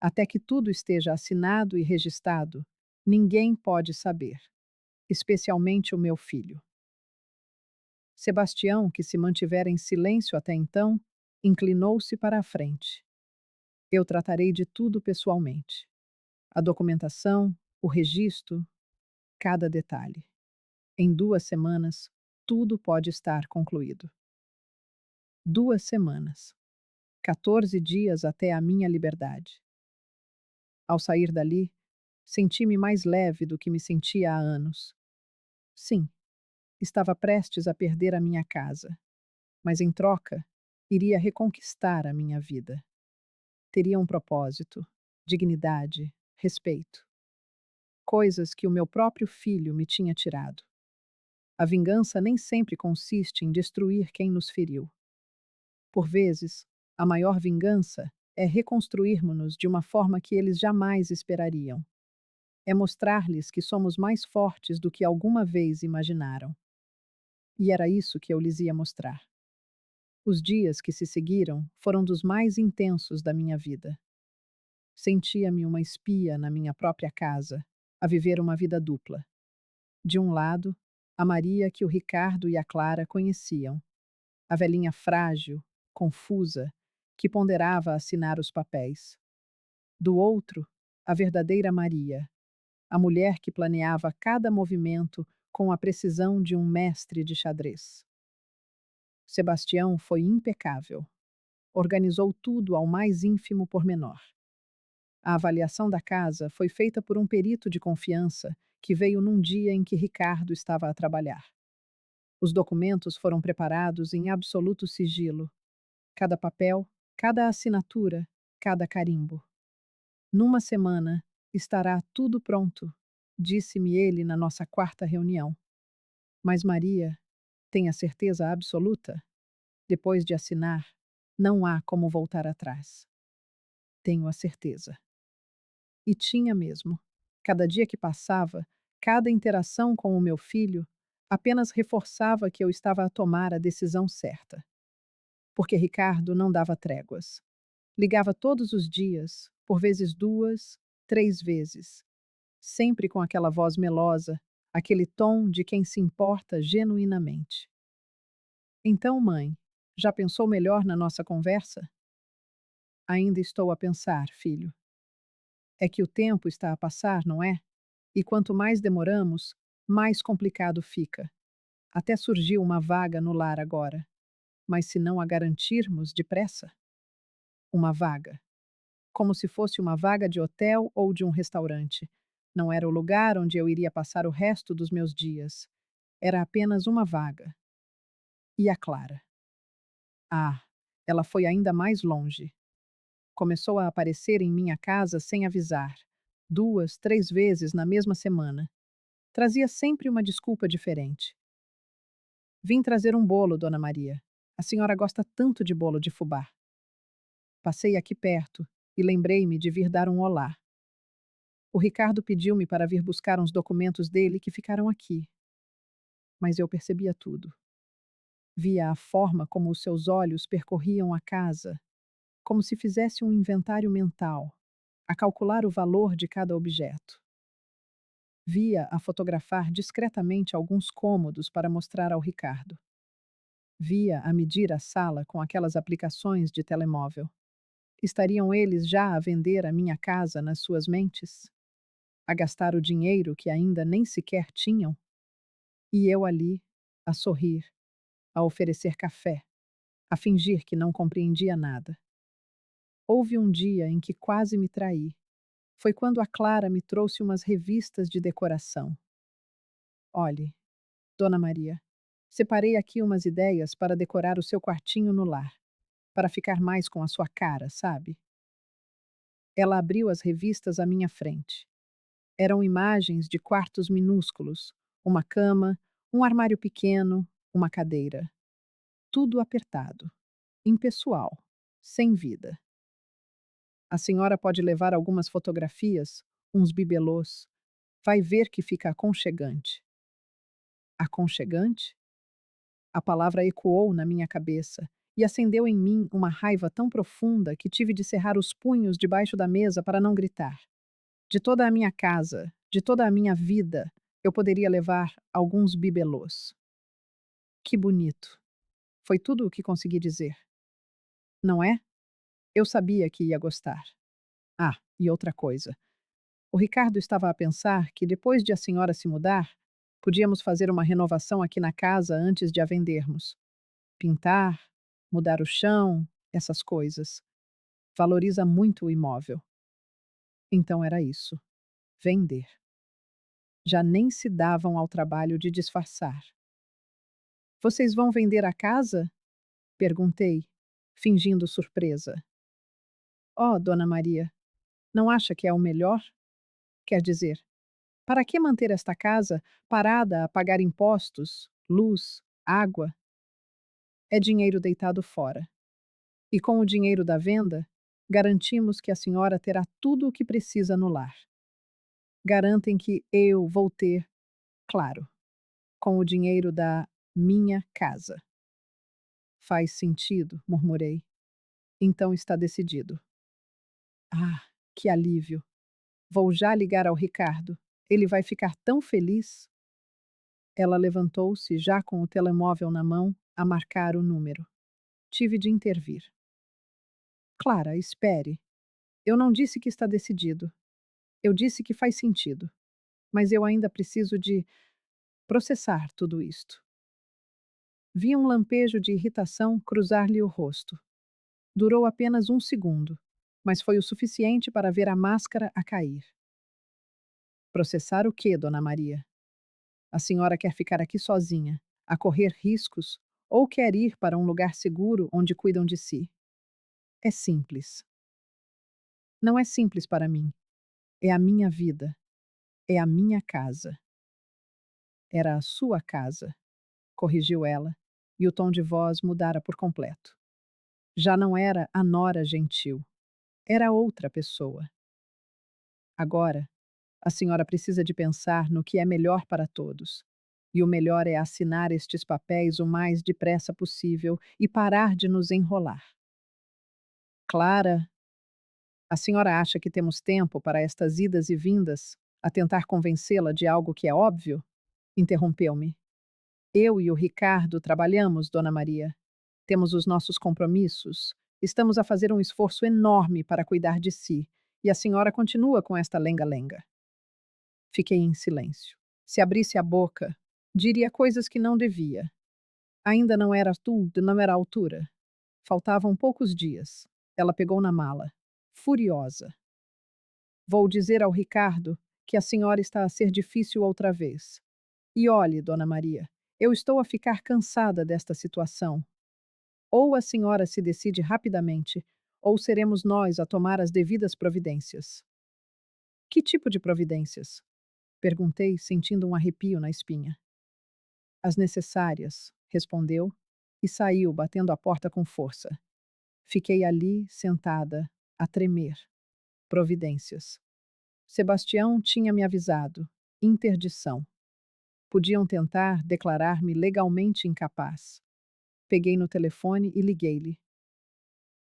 Até que tudo esteja assinado e registrado, ninguém pode saber, especialmente o meu filho. Sebastião, que se mantivera em silêncio até então, inclinou-se para a frente. Eu tratarei de tudo pessoalmente. A documentação, o registro, cada detalhe. Em 2 semanas, tudo pode estar concluído. 2 semanas. 14 dias até a minha liberdade. Ao sair dali, senti-me mais leve do que me sentia há anos. Sim, estava prestes a perder a minha casa, mas em troca, iria reconquistar a minha vida. Teria um propósito, dignidade, respeito. Coisas que o meu próprio filho me tinha tirado. A vingança nem sempre consiste em destruir quem nos feriu. Por vezes, a maior vingança é reconstruirmos-nos de uma forma que eles jamais esperariam. É mostrar-lhes que somos mais fortes do que alguma vez imaginaram. E era isso que eu lhes ia mostrar. Os dias que se seguiram foram dos mais intensos da minha vida. Sentia-me uma espia na minha própria casa, a viver uma vida dupla. De um lado, a Maria que o Ricardo e a Clara conheciam, a velhinha frágil, confusa, que ponderava assinar os papéis. Do outro, a verdadeira Maria, a mulher que planeava cada movimento com a precisão de um mestre de xadrez. Sebastião foi impecável. Organizou tudo ao mais ínfimo pormenor. A avaliação da casa foi feita por um perito de confiança que veio num dia em que Ricardo estava a trabalhar. Os documentos foram preparados em absoluto sigilo. Cada papel, cada assinatura, cada carimbo. Numa semana, estará tudo pronto, disse-me ele na nossa quarta reunião. Mas Maria, tem a certeza absoluta? Depois de assinar, não há como voltar atrás. Tenho a certeza. E tinha mesmo. Cada dia que passava, cada interação com o meu filho, apenas reforçava que eu estava a tomar a decisão certa. Porque Ricardo não dava tréguas. Ligava todos os dias, por vezes 2, 3 vezes. Sempre com aquela voz melosa, aquele tom de quem se importa genuinamente. Então, mãe, já pensou melhor na nossa conversa? Ainda estou a pensar, filho. É que o tempo está a passar, não é? E quanto mais demoramos, mais complicado fica. Até surgiu uma vaga no lar agora. Mas se não a garantirmos depressa? Uma vaga. Como se fosse uma vaga de hotel ou de um restaurante. Não era o lugar onde eu iria passar o resto dos meus dias. Era apenas uma vaga. E a Clara? Ah, ela foi ainda mais longe. Começou a aparecer em minha casa sem avisar. 2, 3 vezes na mesma semana. Trazia sempre uma desculpa diferente. Vim trazer um bolo, Dona Maria. A senhora gosta tanto de bolo de fubá. Passei aqui perto e lembrei-me de vir dar um olá. O Ricardo pediu-me para vir buscar uns documentos dele que ficaram aqui. mas eu percebia tudo. Via a forma como os seus olhos percorriam a casa, como se fizesse um inventário mental, a calcular o valor de cada objeto. Via a fotografar discretamente alguns cômodos para mostrar ao Ricardo. Via a medir a sala com aquelas aplicações de telemóvel. Estariam eles já a vender a minha casa nas suas mentes? A gastar o dinheiro que ainda nem sequer tinham? E eu ali, a sorrir, a oferecer café, a fingir que não compreendia nada. Houve um dia em que quase me traí. Foi quando a Clara me trouxe umas revistas de decoração. Olhe, Dona Maria, separei aqui umas ideias para decorar o seu quartinho no lar, para ficar mais com a sua cara, sabe? Ela abriu as revistas à minha frente. Eram imagens de quartos minúsculos, uma cama, um armário pequeno, uma cadeira. Tudo apertado, impessoal, sem vida. A senhora pode levar algumas fotografias, uns bibelôs. Vai ver que fica aconchegante. Aconchegante? A palavra ecoou na minha cabeça e acendeu em mim uma raiva tão profunda que tive de cerrar os punhos debaixo da mesa para não gritar. De toda a minha casa, de toda a minha vida, eu poderia levar alguns bibelôs. Que bonito. Foi tudo o que consegui dizer. Não é? Eu sabia que ia gostar. Ah, e outra coisa. O Ricardo estava a pensar que depois de a senhora se mudar, podíamos fazer uma renovação aqui na casa antes de a vendermos. Pintar, mudar o chão, essas coisas. Valoriza muito o imóvel. Então era isso. Vender. Já nem se davam ao trabalho de disfarçar. Vocês vão vender a casa? Perguntei, fingindo surpresa. Oh, Dona Maria, não acha que é o melhor? Quer dizer, para que manter esta casa parada a pagar impostos, luz, água? É dinheiro deitado fora. E com o dinheiro da venda, garantimos que a senhora terá tudo o que precisa no lar. Garantem que eu vou ter, claro, com o dinheiro da minha casa. Faz sentido, murmurei. Então está decidido. Ah, que alívio! Vou já ligar ao Ricardo. Ele vai ficar tão feliz. Ela levantou-se, já com o telemóvel na mão, a marcar o número. Tive de intervir. Clara, espere. Eu não disse que está decidido. Eu disse que faz sentido. Mas eu ainda preciso de processar tudo isto. Vi um lampejo de irritação cruzar-lhe o rosto. Durou apenas um segundo, mas foi o suficiente para ver a máscara a cair. Processar o quê, Dona Maria? A senhora quer ficar aqui sozinha, a correr riscos, ou quer ir para um lugar seguro onde cuidam de si? É simples. Não é simples para mim. É a minha vida. É a minha casa. Era a sua casa, corrigiu ela, e o tom de voz mudara por completo. Já não era a nora gentil. Era outra pessoa. Agora, a senhora precisa de pensar no que é melhor para todos. E o melhor é assinar estes papéis o mais depressa possível e parar de nos enrolar. Clara, a senhora acha que temos tempo para estas idas e vindas, a tentar convencê-la de algo que é óbvio? Interrompeu-me. Eu e o Ricardo trabalhamos, Dona Maria. Temos os nossos compromissos. Estamos a fazer um esforço enorme para cuidar de si. E a senhora continua com esta lenga-lenga. Fiquei em silêncio. Se abrisse a boca, diria coisas que não devia. Ainda não era tudo, não era a altura. Faltavam poucos dias. Ela pegou na mala, furiosa. Vou dizer ao Ricardo que a senhora está a ser difícil outra vez. E olhe, Dona Maria, eu estou a ficar cansada desta situação. Ou a senhora se decide rapidamente, ou seremos nós a tomar as devidas providências. Que tipo de providências? Perguntei, sentindo um arrepio na espinha. As necessárias, respondeu, e saiu, batendo a porta com força. Fiquei ali, sentada, a tremer. Providências. Sebastião tinha me avisado. Interdição. Podiam tentar declarar-me legalmente incapaz. Peguei no telefone e liguei-lhe.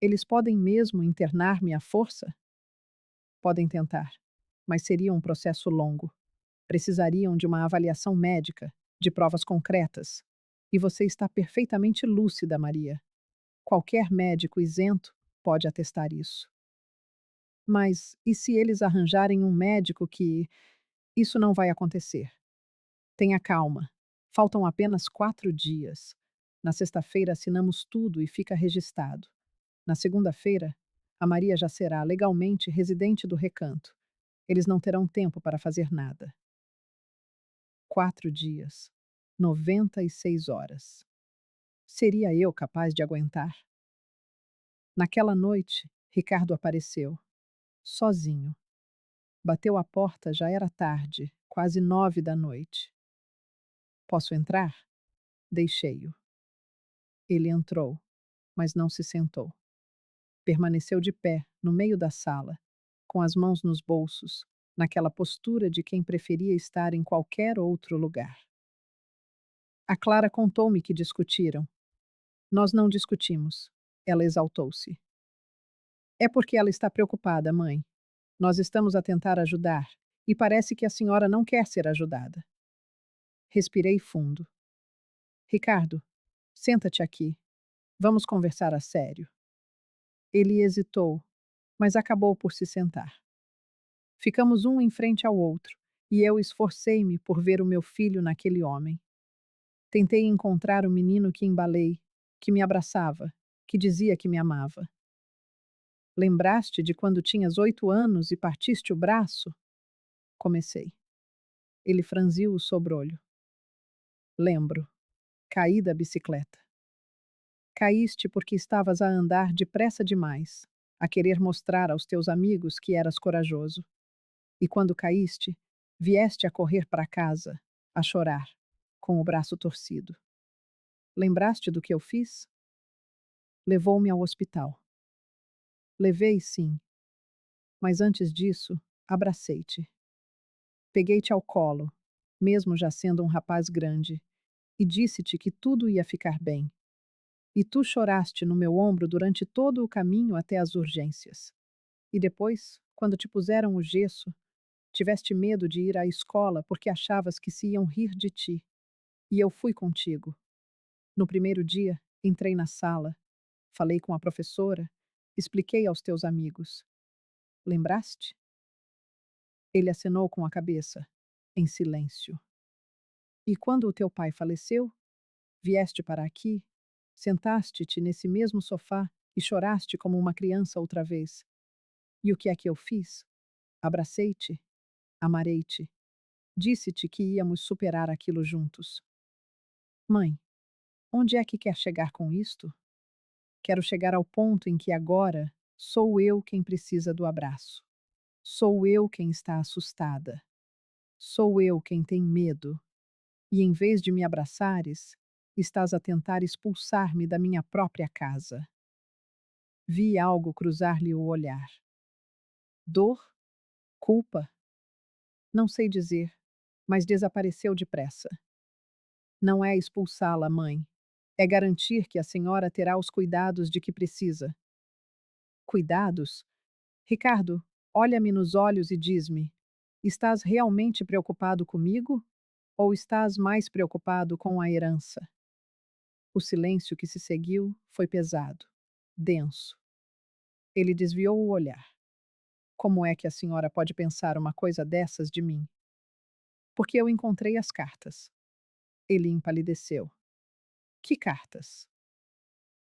Eles podem mesmo internar-me à força? Podem tentar, mas seria um processo longo. Precisariam de uma avaliação médica, de provas concretas. E você está perfeitamente lúcida, Maria. Qualquer médico isento pode atestar isso. Mas e se eles arranjarem um médico que. Isso não vai acontecer. Tenha calma. Faltam apenas 4 dias. Na sexta-feira assinamos tudo e fica registrado. Na segunda-feira, a Maria já será legalmente residente do recanto. Eles não terão tempo para fazer nada. 4 dias. 96 horas. Seria eu capaz de aguentar? Naquela noite, Ricardo apareceu, sozinho. Bateu à porta, já era tarde, quase 9 da noite. Posso entrar? Deixei-o. Ele entrou, mas não se sentou. Permaneceu de pé, no meio da sala, com as mãos nos bolsos, naquela postura de quem preferia estar em qualquer outro lugar. A Clara contou-me que discutiram. Nós não discutimos. Ela exaltou-se. É porque ela está preocupada, mãe. Nós estamos a tentar ajudar, e parece que a senhora não quer ser ajudada. Respirei fundo. Ricardo, senta-te aqui. Vamos conversar a sério. Ele hesitou, mas acabou por se sentar. Ficamos um em frente ao outro, e eu esforcei-me por ver o meu filho naquele homem. Tentei encontrar o menino que embalei, que me abraçava, que dizia que me amava. Lembraste de quando tinhas 8 anos e partiste o braço? Comecei. Ele franziu o sobrolho. Lembro. Caí da bicicleta. Caíste porque estavas a andar depressa demais, a querer mostrar aos teus amigos que eras corajoso. E quando caíste, vieste a correr para casa, a chorar, com o braço torcido. Lembraste do que eu fiz? Levou-me ao hospital. Levei, sim. Mas antes disso, abracei-te. Peguei-te ao colo, mesmo já sendo um rapaz grande, e disse-te que tudo ia ficar bem. E tu choraste no meu ombro durante todo o caminho até as urgências. E depois, quando te puseram o gesso, tiveste medo de ir à escola porque achavas que se iam rir de ti. E eu fui contigo. No primeiro dia, entrei na sala, falei com a professora, expliquei aos teus amigos. Lembraste? Ele acenou com a cabeça, em silêncio. E quando o teu pai faleceu, vieste para aqui, sentaste-te nesse mesmo sofá e choraste como uma criança outra vez. E o que é que eu fiz? Abracei-te, amarei-te, disse-te que íamos superar aquilo juntos. Mãe, onde é que quer chegar com isto? Quero chegar ao ponto em que agora sou eu quem precisa do abraço. Sou eu quem está assustada. Sou eu quem tem medo. E em vez de me abraçares, estás a tentar expulsar-me da minha própria casa. Vi algo cruzar-lhe o olhar. Dor? Culpa? Não sei dizer, mas desapareceu depressa. Não é expulsá-la, mãe. É garantir que a senhora terá os cuidados de que precisa. Cuidados? Ricardo, olha-me nos olhos e diz-me: estás realmente preocupado comigo? Ou estás mais preocupado com a herança? O silêncio que se seguiu foi pesado, denso. Ele desviou o olhar. Como é que a senhora pode pensar uma coisa dessas de mim? Porque eu encontrei as cartas. Ele empalideceu. Que cartas?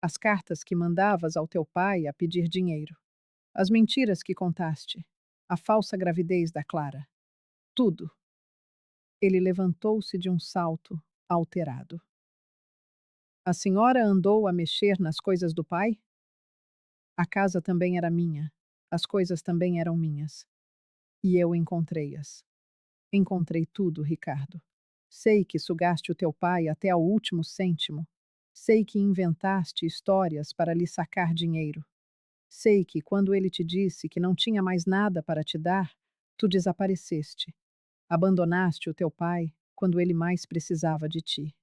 As cartas que mandavas ao teu pai a pedir dinheiro. As mentiras que contaste. A falsa gravidez da Clara. Tudo. Ele levantou-se de um salto, alterado. A senhora andou a mexer nas coisas do pai? A casa também era minha. As coisas também eram minhas. E eu encontrei-as. Encontrei tudo, Ricardo. Sei que sugaste o teu pai até ao último cêntimo. Sei que inventaste histórias para lhe sacar dinheiro. Sei que, quando ele te disse que não tinha mais nada para te dar, tu desapareceste. Abandonaste o teu pai, quando ele mais precisava de ti.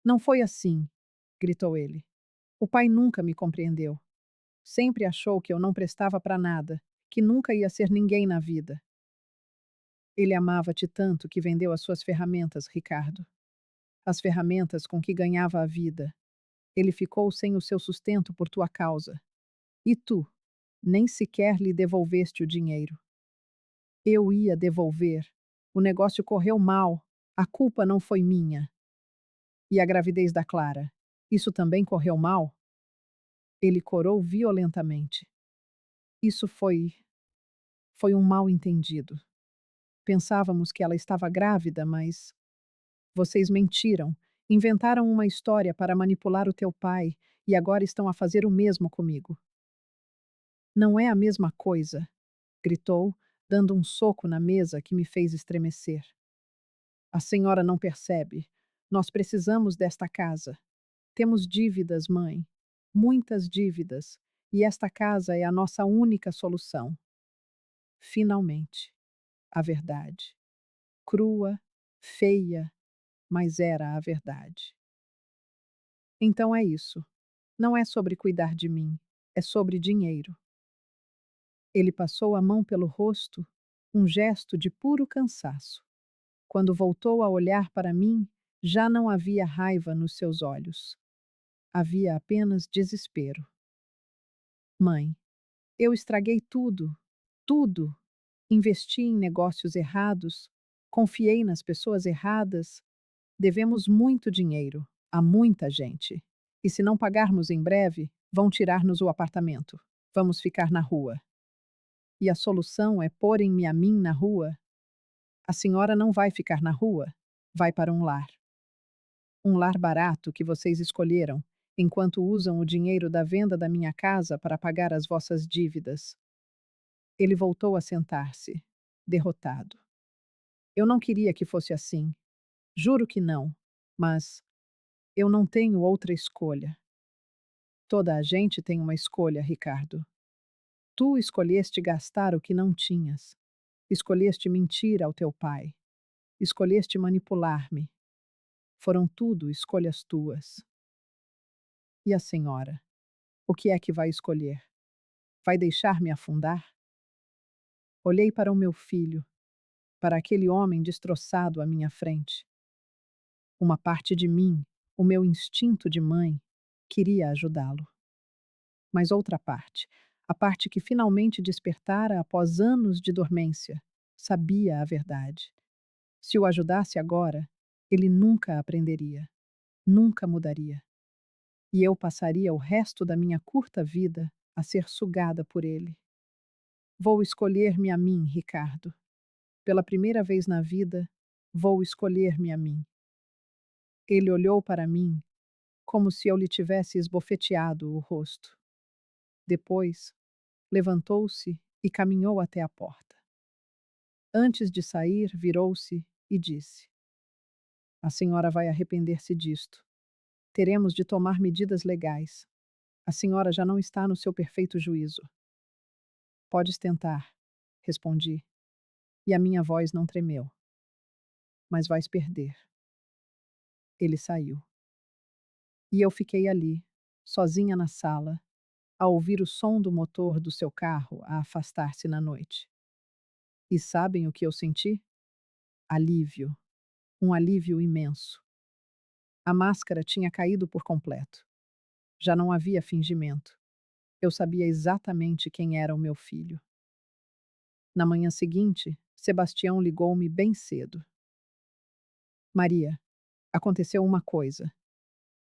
Não foi assim, gritou ele. O pai nunca me compreendeu. Sempre achou que eu não prestava para nada, que nunca ia ser ninguém na vida. Ele amava-te tanto que vendeu as suas ferramentas, Ricardo. As ferramentas com que ganhava a vida. Ele ficou sem o seu sustento por tua causa. E tu, nem sequer lhe devolveste o dinheiro. Eu ia devolver. O negócio correu mal. A culpa não foi minha. E a gravidez da Clara? Isso também correu mal? Ele corou violentamente. Isso foi um mal-entendido. Pensávamos que ela estava grávida, mas vocês mentiram, inventaram uma história para manipular o teu pai e agora estão a fazer o mesmo comigo. Não é a mesma coisa, gritou, dando um soco na mesa que me fez estremecer. A senhora não percebe. Nós precisamos desta casa. Temos dívidas, mãe. Muitas dívidas. E esta casa é a nossa única solução. Finalmente, a verdade. Crua, feia, mas era a verdade. Então é isso. Não é sobre cuidar de mim, é sobre dinheiro. Ele passou a mão pelo rosto, um gesto de puro cansaço. Quando voltou a olhar para mim, já não havia raiva nos seus olhos. Havia apenas desespero. Mãe, eu estraguei tudo, tudo. Investi em negócios errados, confiei nas pessoas erradas. Devemos muito dinheiro a muita gente. E se não pagarmos em breve, vão tirar-nos o apartamento. Vamos ficar na rua. E a solução é porem-me a mim na rua? A senhora não vai ficar na rua, vai para um lar. Um lar barato que vocês escolheram, enquanto usam o dinheiro da venda da minha casa para pagar as vossas dívidas. Ele voltou a sentar-se, derrotado. Eu não queria que fosse assim. Juro que não. Mas eu não tenho outra escolha. Toda a gente tem uma escolha, Ricardo. Tu escolheste gastar o que não tinhas. Escolheste mentir ao teu pai. Escolheste manipular-me. Foram tudo escolhas tuas. E a senhora? O que é que vai escolher? Vai deixar-me afundar? Olhei para o meu filho, para aquele homem destroçado à minha frente. Uma parte de mim, o meu instinto de mãe, queria ajudá-lo. Mas outra parte, a parte que finalmente despertara após anos de dormência, sabia a verdade. Se o ajudasse agora, ele nunca aprenderia, nunca mudaria. E eu passaria o resto da minha curta vida a ser sugada por ele. Vou escolher-me a mim, Ricardo. Pela primeira vez na vida, vou escolher-me a mim. Ele olhou para mim como se eu lhe tivesse esbofeteado o rosto. Depois, levantou-se e caminhou até a porta. Antes de sair, virou-se e disse: A senhora vai arrepender-se disto. Teremos de tomar medidas legais. A senhora já não está no seu perfeito juízo. Podes tentar, respondi, e a minha voz não tremeu. Mas vais perder. Ele saiu. E eu fiquei ali, sozinha na sala, a ouvir o som do motor do seu carro a afastar-se na noite. E sabem o que eu senti? Alívio. Um alívio imenso. A máscara tinha caído por completo. Já não havia fingimento. Eu sabia exatamente quem era o meu filho. Na manhã seguinte, Sebastião ligou-me bem cedo. Maria, aconteceu uma coisa.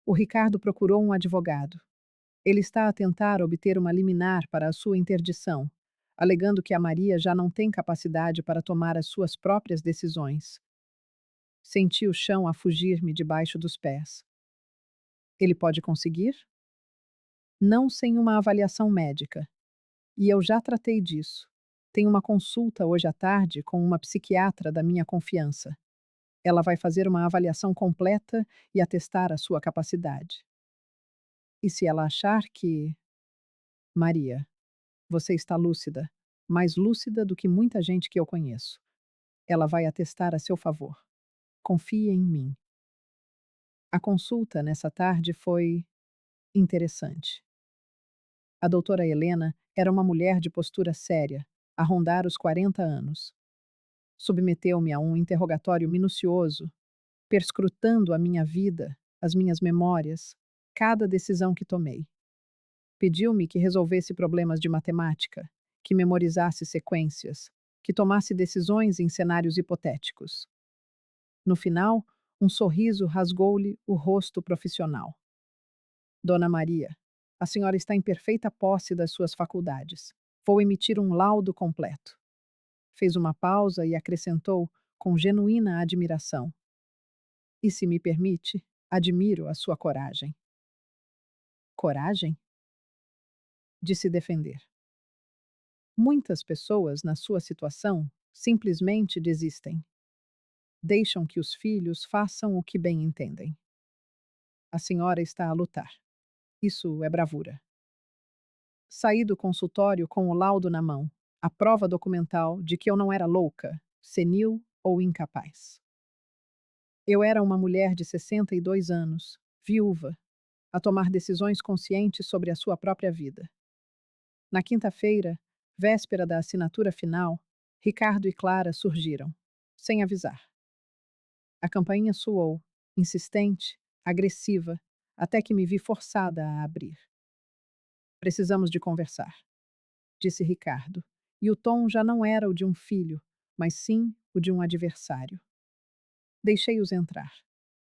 O Ricardo procurou um advogado. Ele está a tentar obter uma liminar para a sua interdição, alegando que a Maria já não tem capacidade para tomar as suas próprias decisões. Senti o chão a fugir-me debaixo dos pés. Ele pode conseguir? Não sem uma avaliação médica. E eu já tratei disso. Tenho uma consulta hoje à tarde com uma psiquiatra da minha confiança. Ela vai fazer uma avaliação completa e atestar a sua capacidade. E se ela achar que. Maria, você está lúcida, mais lúcida do que muita gente que eu conheço. Ela vai atestar a seu favor. Confie em mim. A consulta nessa tarde foi interessante. A doutora Helena era uma mulher de postura séria, a rondar os 40 anos. Submeteu-me a um interrogatório minucioso, perscrutando a minha vida, as minhas memórias, cada decisão que tomei. Pediu-me que resolvesse problemas de matemática, que memorizasse sequências, que tomasse decisões em cenários hipotéticos. No final, um sorriso rasgou-lhe o rosto profissional. Dona Maria, a senhora está em perfeita posse das suas faculdades. Vou emitir um laudo completo. Fez uma pausa e acrescentou, com genuína admiração: E se me permite, admiro a sua coragem. Coragem? De se defender. Muitas pessoas, na sua situação, simplesmente desistem. Deixam que os filhos façam o que bem entendem. A senhora está a lutar. Isso é bravura. Saí do consultório com o laudo na mão, a prova documental de que eu não era louca, senil ou incapaz. Eu era uma mulher de 62 anos, viúva, a tomar decisões conscientes sobre a sua própria vida. Na quinta-feira, véspera da assinatura final, Ricardo e Clara surgiram, sem avisar. A campainha soou, insistente, agressiva, até que me vi forçada a abrir. Precisamos de conversar, disse Ricardo, e o tom já não era o de um filho, mas sim o de um adversário. Deixei-os entrar.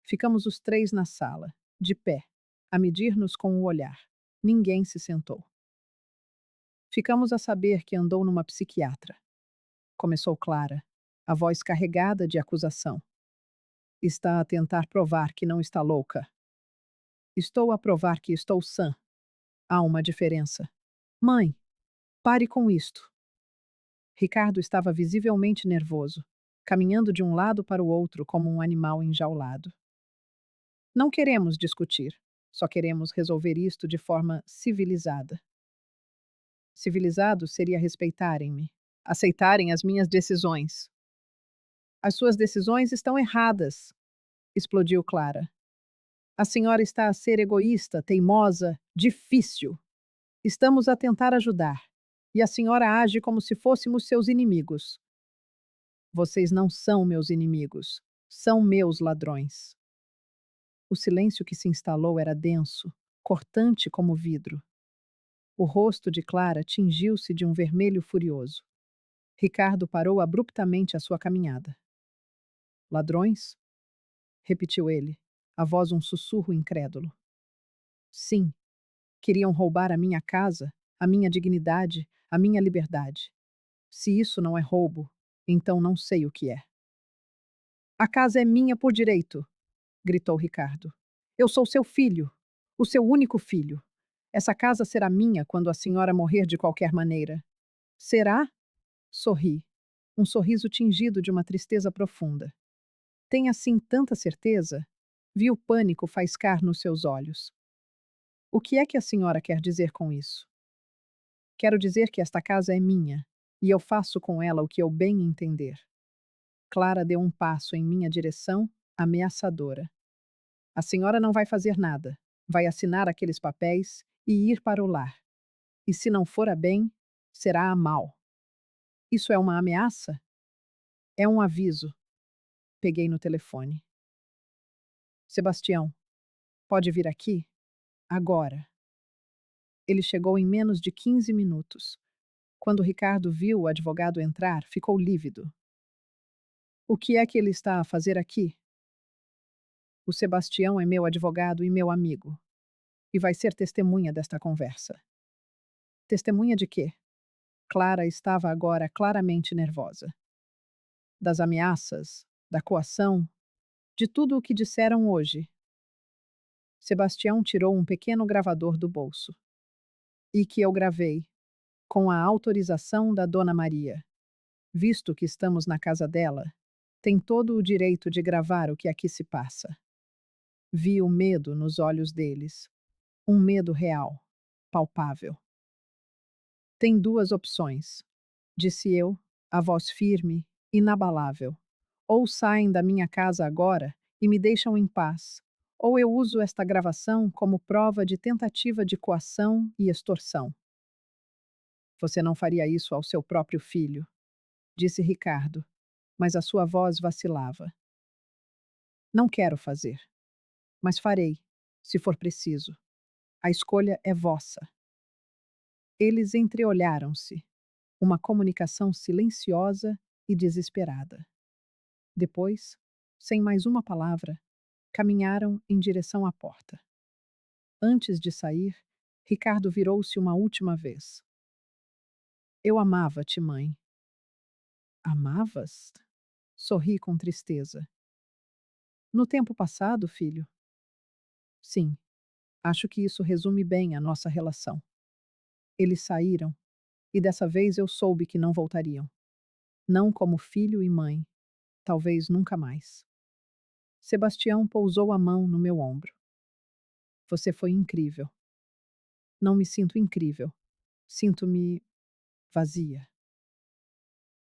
Ficamos os três na sala, de pé, a medir-nos com o olhar. Ninguém se sentou. Ficamos a saber que andou numa psiquiatra. Começou Clara, a voz carregada de acusação. Está a tentar provar que não está louca. Estou a provar que estou sã. Há uma diferença. Mãe, pare com isto. Ricardo estava visivelmente nervoso, caminhando de um lado para o outro como um animal enjaulado. Não queremos discutir, só queremos resolver isto de forma civilizada. Civilizado seria respeitarem-me, aceitarem as minhas decisões. As suas decisões estão erradas, explodiu Clara. A senhora está a ser egoísta, teimosa, difícil. Estamos a tentar ajudar, e a senhora age como se fôssemos seus inimigos. Vocês não são meus inimigos, são meus ladrões. O silêncio que se instalou era denso, cortante como vidro. O rosto de Clara tingiu-se de um vermelho furioso. Ricardo parou abruptamente a sua caminhada. Ladrões? Repetiu ele, a voz um sussurro incrédulo. Sim, queriam roubar a minha casa, a minha dignidade, a minha liberdade. Se isso não é roubo, então não sei o que é. A casa é minha por direito, gritou Ricardo. Eu sou seu filho, o seu único filho. Essa casa será minha quando a senhora morrer de qualquer maneira. Será? Sorri, um sorriso tingido de uma tristeza profunda. Tem assim tanta certeza? Vi o pânico faiscar nos seus olhos. O que é que a senhora quer dizer com isso? Quero dizer que esta casa é minha, e eu faço com ela o que eu bem entender. Clara deu um passo em minha direção, ameaçadora. A senhora não vai fazer nada. Vai assinar aqueles papéis e ir para o lar. E se não for a bem, será a mal. Isso é uma ameaça? É um aviso. Peguei no telefone. Sebastião, pode vir aqui? Agora. Ele chegou em menos de 15 minutos. Quando Ricardo viu o advogado entrar, ficou lívido. O que é que ele está a fazer aqui? O Sebastião é meu advogado e meu amigo. E vai ser testemunha desta conversa. Testemunha de quê? Clara estava agora claramente nervosa. Das ameaças, da coação, de tudo o que disseram hoje. Sebastião tirou um pequeno gravador do bolso. E que eu gravei, com a autorização da Dona Maria. Visto que estamos na casa dela, tem todo o direito de gravar o que aqui se passa. Vi o medo nos olhos deles. Um medo real, palpável. Tem duas opções, disse eu, a voz firme, inabalável. Ou saem da minha casa agora e me deixam em paz, ou eu uso esta gravação como prova de tentativa de coação e extorsão. Você não faria isso ao seu próprio filho, disse Ricardo, mas a sua voz vacilava. Não quero fazer, mas farei, se for preciso. A escolha é vossa. Eles entreolharam-se, uma comunicação silenciosa e desesperada. Depois, sem mais uma palavra, caminharam em direção à porta. Antes de sair, Ricardo virou-se uma última vez. Eu amava-te, mãe. Amavas? Sorri com tristeza. No tempo passado, filho? Sim, acho que isso resume bem a nossa relação. Eles saíram, e dessa vez eu soube que não voltariam. Não como filho e mãe, talvez nunca mais. Sebastião pousou a mão no meu ombro. Você foi incrível. Não me sinto incrível. Sinto-me vazia.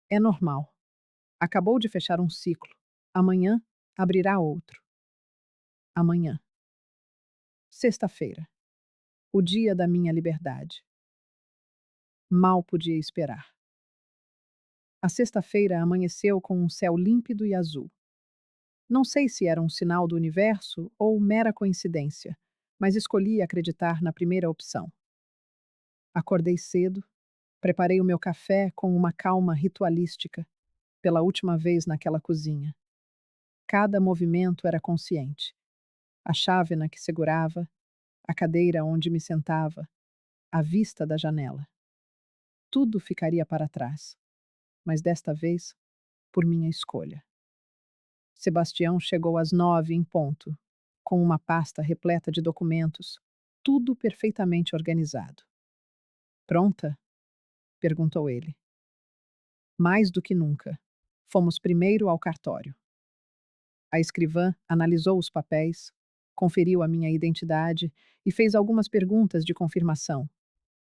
É normal. Acabou de fechar um ciclo. Amanhã abrirá outro. Amanhã. Sexta-feira. O dia da minha liberdade. Mal podia esperar. A sexta-feira amanheceu com um céu límpido e azul. Não sei se era um sinal do universo ou mera coincidência, mas escolhi acreditar na primeira opção. Acordei cedo, preparei o meu café com uma calma ritualística, pela última vez naquela cozinha. Cada movimento era consciente. A chávena que segurava, a cadeira onde me sentava, a vista da janela. Tudo ficaria para trás, mas desta vez, por minha escolha. Sebastião chegou às 9 em ponto, com uma pasta repleta de documentos, tudo perfeitamente organizado. Pronta? Perguntou ele. Mais do que nunca. Fomos primeiro ao cartório. A escrivã analisou os papéis, conferiu a minha identidade e fez algumas perguntas de confirmação,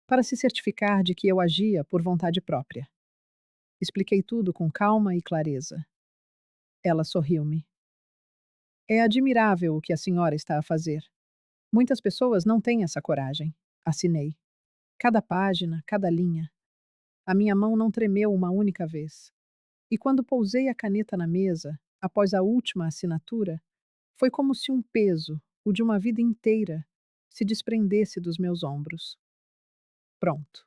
para se certificar de que eu agia por vontade própria. Expliquei tudo com calma e clareza. Ela sorriu-me. É admirável o que a senhora está a fazer. Muitas pessoas não têm essa coragem. Assinei. Cada página, cada linha. A minha mão não tremeu uma única vez. E quando pousei a caneta na mesa, após a última assinatura, foi como se um peso, o de uma vida inteira, se desprendesse dos meus ombros. Pronto.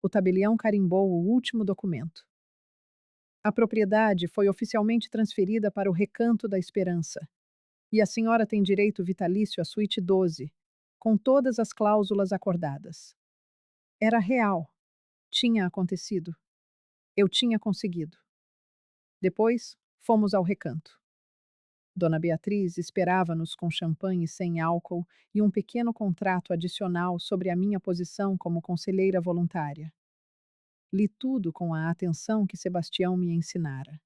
O tabelião carimbou o último documento. A propriedade foi oficialmente transferida para o Recanto da Esperança, e a senhora tem direito vitalício à suíte 12, com todas as cláusulas acordadas. Era real. Tinha acontecido. Eu tinha conseguido. Depois, fomos ao recanto. Dona Beatriz esperava-nos com champanhe sem álcool e um pequeno contrato adicional sobre a minha posição como conselheira voluntária. Li tudo com a atenção que Sebastião me ensinara.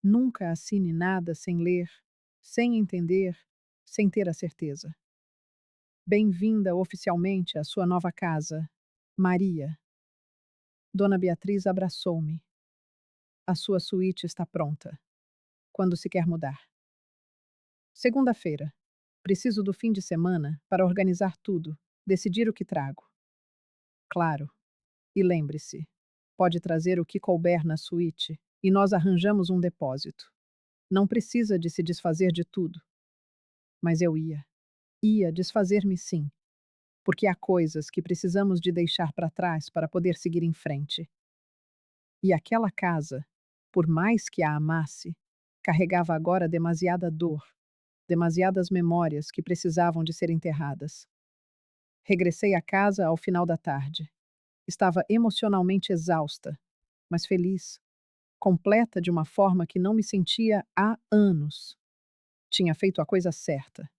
Nunca assine nada sem ler, sem entender, sem ter a certeza. Bem-vinda oficialmente à sua nova casa, Maria. Dona Beatriz abraçou-me. A sua suíte está pronta. Quando se quer mudar? Segunda-feira. Preciso do fim de semana para organizar tudo, decidir o que trago. Claro. E lembre-se, pode trazer o que couber na suíte e nós arranjamos um depósito. Não precisa de se desfazer de tudo. Mas eu ia desfazer-me sim, porque há coisas que precisamos de deixar para trás para poder seguir em frente. E aquela casa, por mais que a amasse, carregava agora demasiada dor, demasiadas memórias que precisavam de ser enterradas. Regressei à casa ao final da tarde. Estava emocionalmente exausta, mas feliz, completa de uma forma que não me sentia há anos. Tinha feito a coisa certa.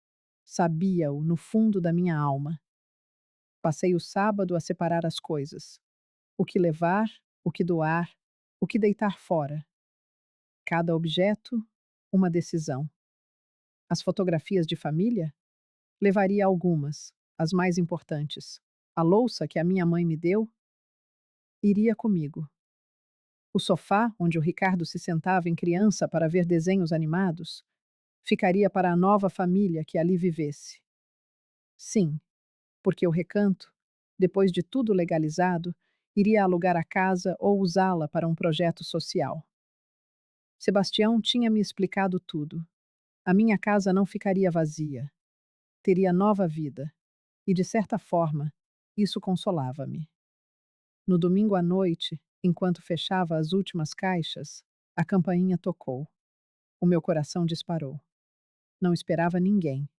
Sabia-o no fundo da minha alma. Passei o sábado a separar as coisas. O que levar, o que doar, o que deitar fora. Cada objeto, uma decisão. As fotografias de família? Levaria algumas, as mais importantes. A louça que a minha mãe me deu? Iria comigo. O sofá, onde o Ricardo se sentava em criança para ver desenhos animados, ficaria para a nova família que ali vivesse. Sim, porque o Recanto, depois de tudo legalizado, iria alugar a casa ou usá-la para um projeto social. Sebastião tinha me explicado tudo. A minha casa não ficaria vazia. Teria nova vida. E, de certa forma, isso consolava-me. No domingo à noite, enquanto fechava as últimas caixas, a campainha tocou. O meu coração disparou. Não esperava ninguém.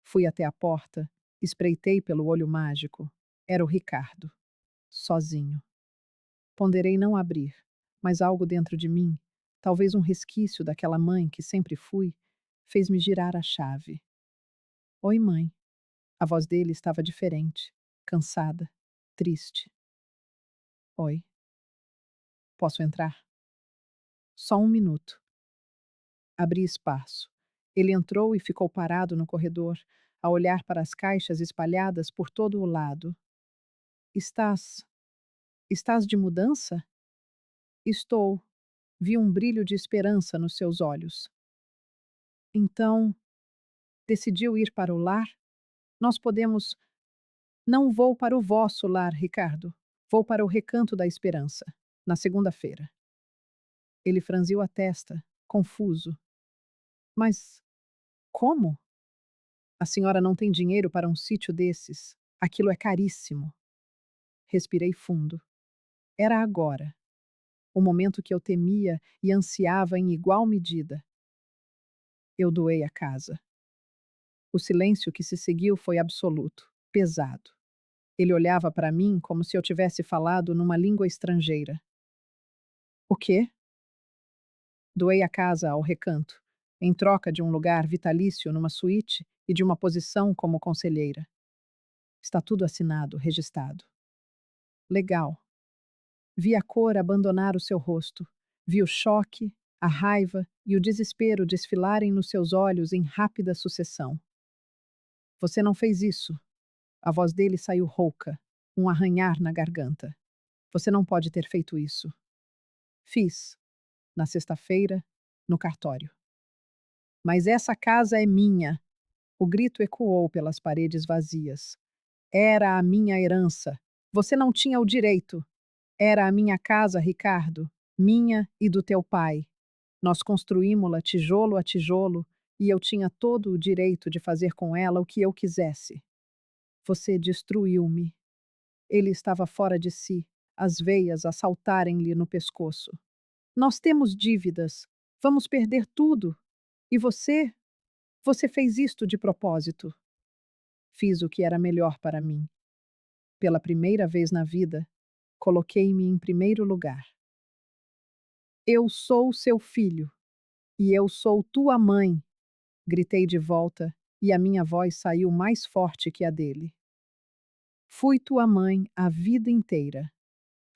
Fui até a porta, espreitei pelo olho mágico. Era o Ricardo. Sozinho. Ponderei não abrir, mas algo dentro de mim, talvez um resquício daquela mãe que sempre fui, fez-me girar a chave. Oi, mãe. A voz dele estava diferente, cansada, triste. Oi. Posso entrar? Só um minuto. Abri espaço. Ele entrou e ficou parado no corredor, a olhar para as caixas espalhadas por todo o lado. Estás. Estás de mudança? Estou. Vi um brilho de esperança nos seus olhos. Então, decidiu ir para o lar? Nós podemos. Não vou para o vosso lar, Ricardo. Vou para o Recanto da Esperança, na segunda-feira. Ele franziu a testa, confuso. Mas como? A senhora não tem dinheiro para um sítio desses. Aquilo é caríssimo. Respirei fundo. Era agora. O momento que eu temia e ansiava em igual medida. Eu doei a casa. O silêncio que se seguiu foi absoluto, pesado. Ele olhava para mim como se eu tivesse falado numa língua estrangeira. O quê? Doei a casa ao Recanto, em troca de um lugar vitalício numa suíte e de uma posição como conselheira. Está tudo assinado, registrado. Legal. Vi a cor abandonar o seu rosto. Vi o choque, a raiva e o desespero desfilarem nos seus olhos em rápida sucessão. Você não fez isso. A voz dele saiu rouca, um arranhar na garganta. Você não pode ter feito isso. Fiz. Na sexta-feira, no cartório. Mas essa casa é minha. O grito ecoou pelas paredes vazias. Era a minha herança. Você não tinha o direito. Era a minha casa, Ricardo. Minha e do teu pai. Nós construímos-la tijolo a tijolo e eu tinha todo o direito de fazer com ela o que eu quisesse. Você destruiu-me. Ele estava fora de si, as veias a saltarem-lhe no pescoço. Nós temos dívidas. Vamos perder tudo. E você? Você fez isto de propósito. Fiz o que era melhor para mim. Pela primeira vez na vida, coloquei-me em primeiro lugar. Eu sou seu filho. E eu sou tua mãe. Gritei de volta, e a minha voz saiu mais forte que a dele. Fui tua mãe a vida inteira.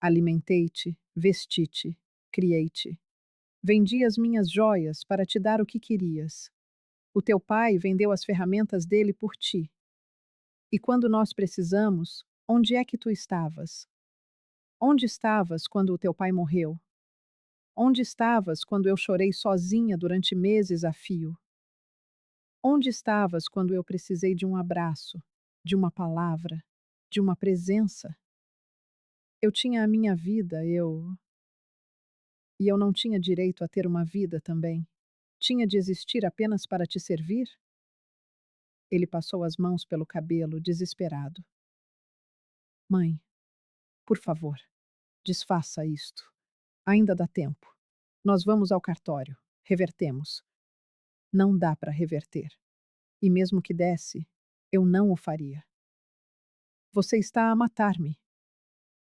Alimentei-te, vesti-te, criei-te. Vendi as minhas joias para te dar o que querias. O teu pai vendeu as ferramentas dele por ti. E quando nós precisamos, onde é que tu estavas? Onde estavas quando o teu pai morreu? Onde estavas quando eu chorei sozinha durante meses a fio? Onde estavas quando eu precisei de um abraço, de uma palavra, de uma presença? Eu tinha a minha vida, e eu não tinha direito a ter uma vida também. Tinha de existir apenas para te servir? Ele passou as mãos pelo cabelo, desesperado. Mãe, por favor, desfaça isto. Ainda dá tempo. Nós vamos ao cartório. Revertemos. Não dá para reverter. E mesmo que desse, eu não o faria. Você está a matar-me.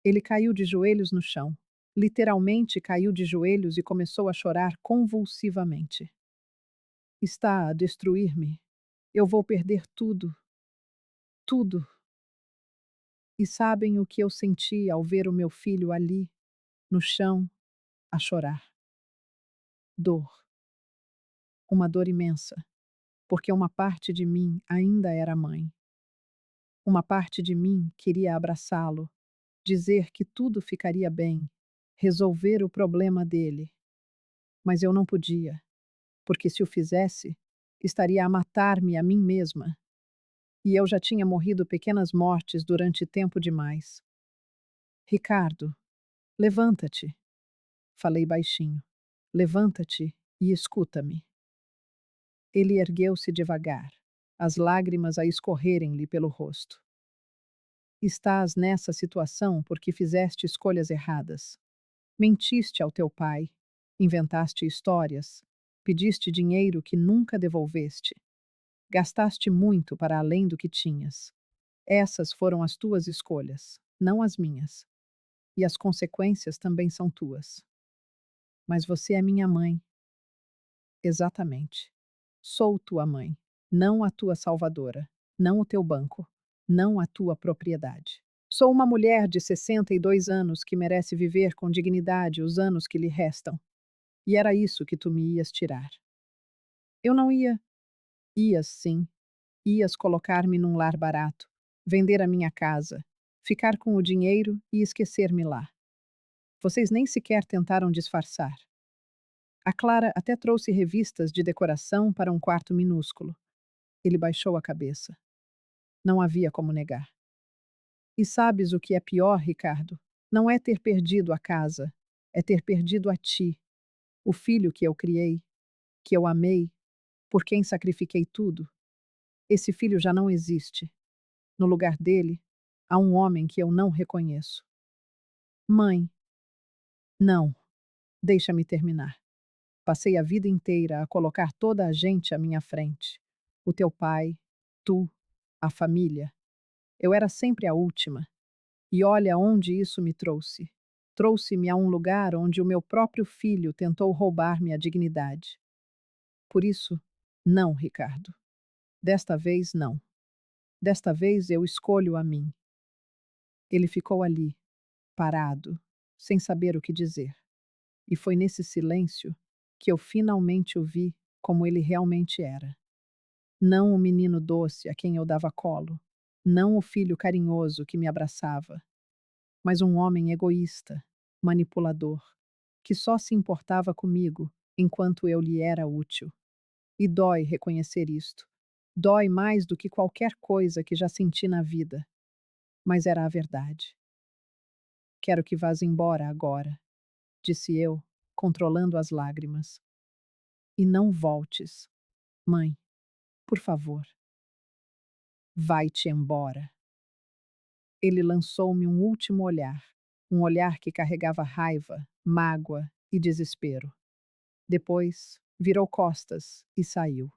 Ele caiu de joelhos no chão. Literalmente caiu de joelhos e começou a chorar convulsivamente. Está a destruir-me. Eu vou perder tudo. Tudo. E sabem o que eu senti ao ver o meu filho ali, no chão, a chorar? Dor. Uma dor imensa, porque uma parte de mim ainda era mãe. Uma parte de mim queria abraçá-lo, dizer que tudo ficaria bem, resolver o problema dele. Mas eu não podia, porque se o fizesse, estaria a matar-me a mim mesma. E eu já tinha morrido pequenas mortes durante tempo demais. Ricardo, levanta-te, falei baixinho. Levanta-te e escuta-me. Ele ergueu-se devagar, as lágrimas a escorrerem-lhe pelo rosto. Estás nessa situação porque fizeste escolhas erradas. Mentiste ao teu pai, inventaste histórias, pediste dinheiro que nunca devolveste. Gastaste muito para além do que tinhas. Essas foram as tuas escolhas, não as minhas. E as consequências também são tuas. Mas você é minha mãe. Exatamente. Sou tua mãe, não a tua salvadora, não o teu banco, não a tua propriedade. Sou uma mulher de 62 anos que merece viver com dignidade os anos que lhe restam. E era isso que tu me ias tirar. Eu não ia. Ias, sim. Ias colocar-me num lar barato, vender a minha casa, ficar com o dinheiro e esquecer-me lá. Vocês nem sequer tentaram disfarçar. A Clara até trouxe revistas de decoração para um quarto minúsculo. Ele baixou a cabeça. Não havia como negar. E sabes o que é pior, Ricardo? Não é ter perdido a casa, é ter perdido a ti, o filho que eu criei, que eu amei, por quem sacrifiquei tudo. Esse filho já não existe. No lugar dele, há um homem que eu não reconheço. Mãe, não, deixa-me terminar. Passei a vida inteira a colocar toda a gente à minha frente. O teu pai, tu, a família. Eu era sempre a última. E olha onde isso me trouxe. Trouxe-me a um lugar onde o meu próprio filho tentou roubar-me a dignidade. Por isso, não, Ricardo. Desta vez, não. Desta vez eu escolho a mim. Ele ficou ali, parado, sem saber o que dizer. E foi nesse silêncio que eu finalmente o vi como ele realmente era. Não o menino doce a quem eu dava colo, não o filho carinhoso que me abraçava, mas um homem egoísta, manipulador, que só se importava comigo enquanto eu lhe era útil. E dói reconhecer isto. Dói mais do que qualquer coisa que já senti na vida. Mas era a verdade. Quero que vás embora agora, disse eu, controlando as lágrimas. E não voltes. Mãe, por favor. Vai-te embora. Ele lançou-me um olhar que carregava raiva, mágoa e desespero. Depois, virou costas e saiu.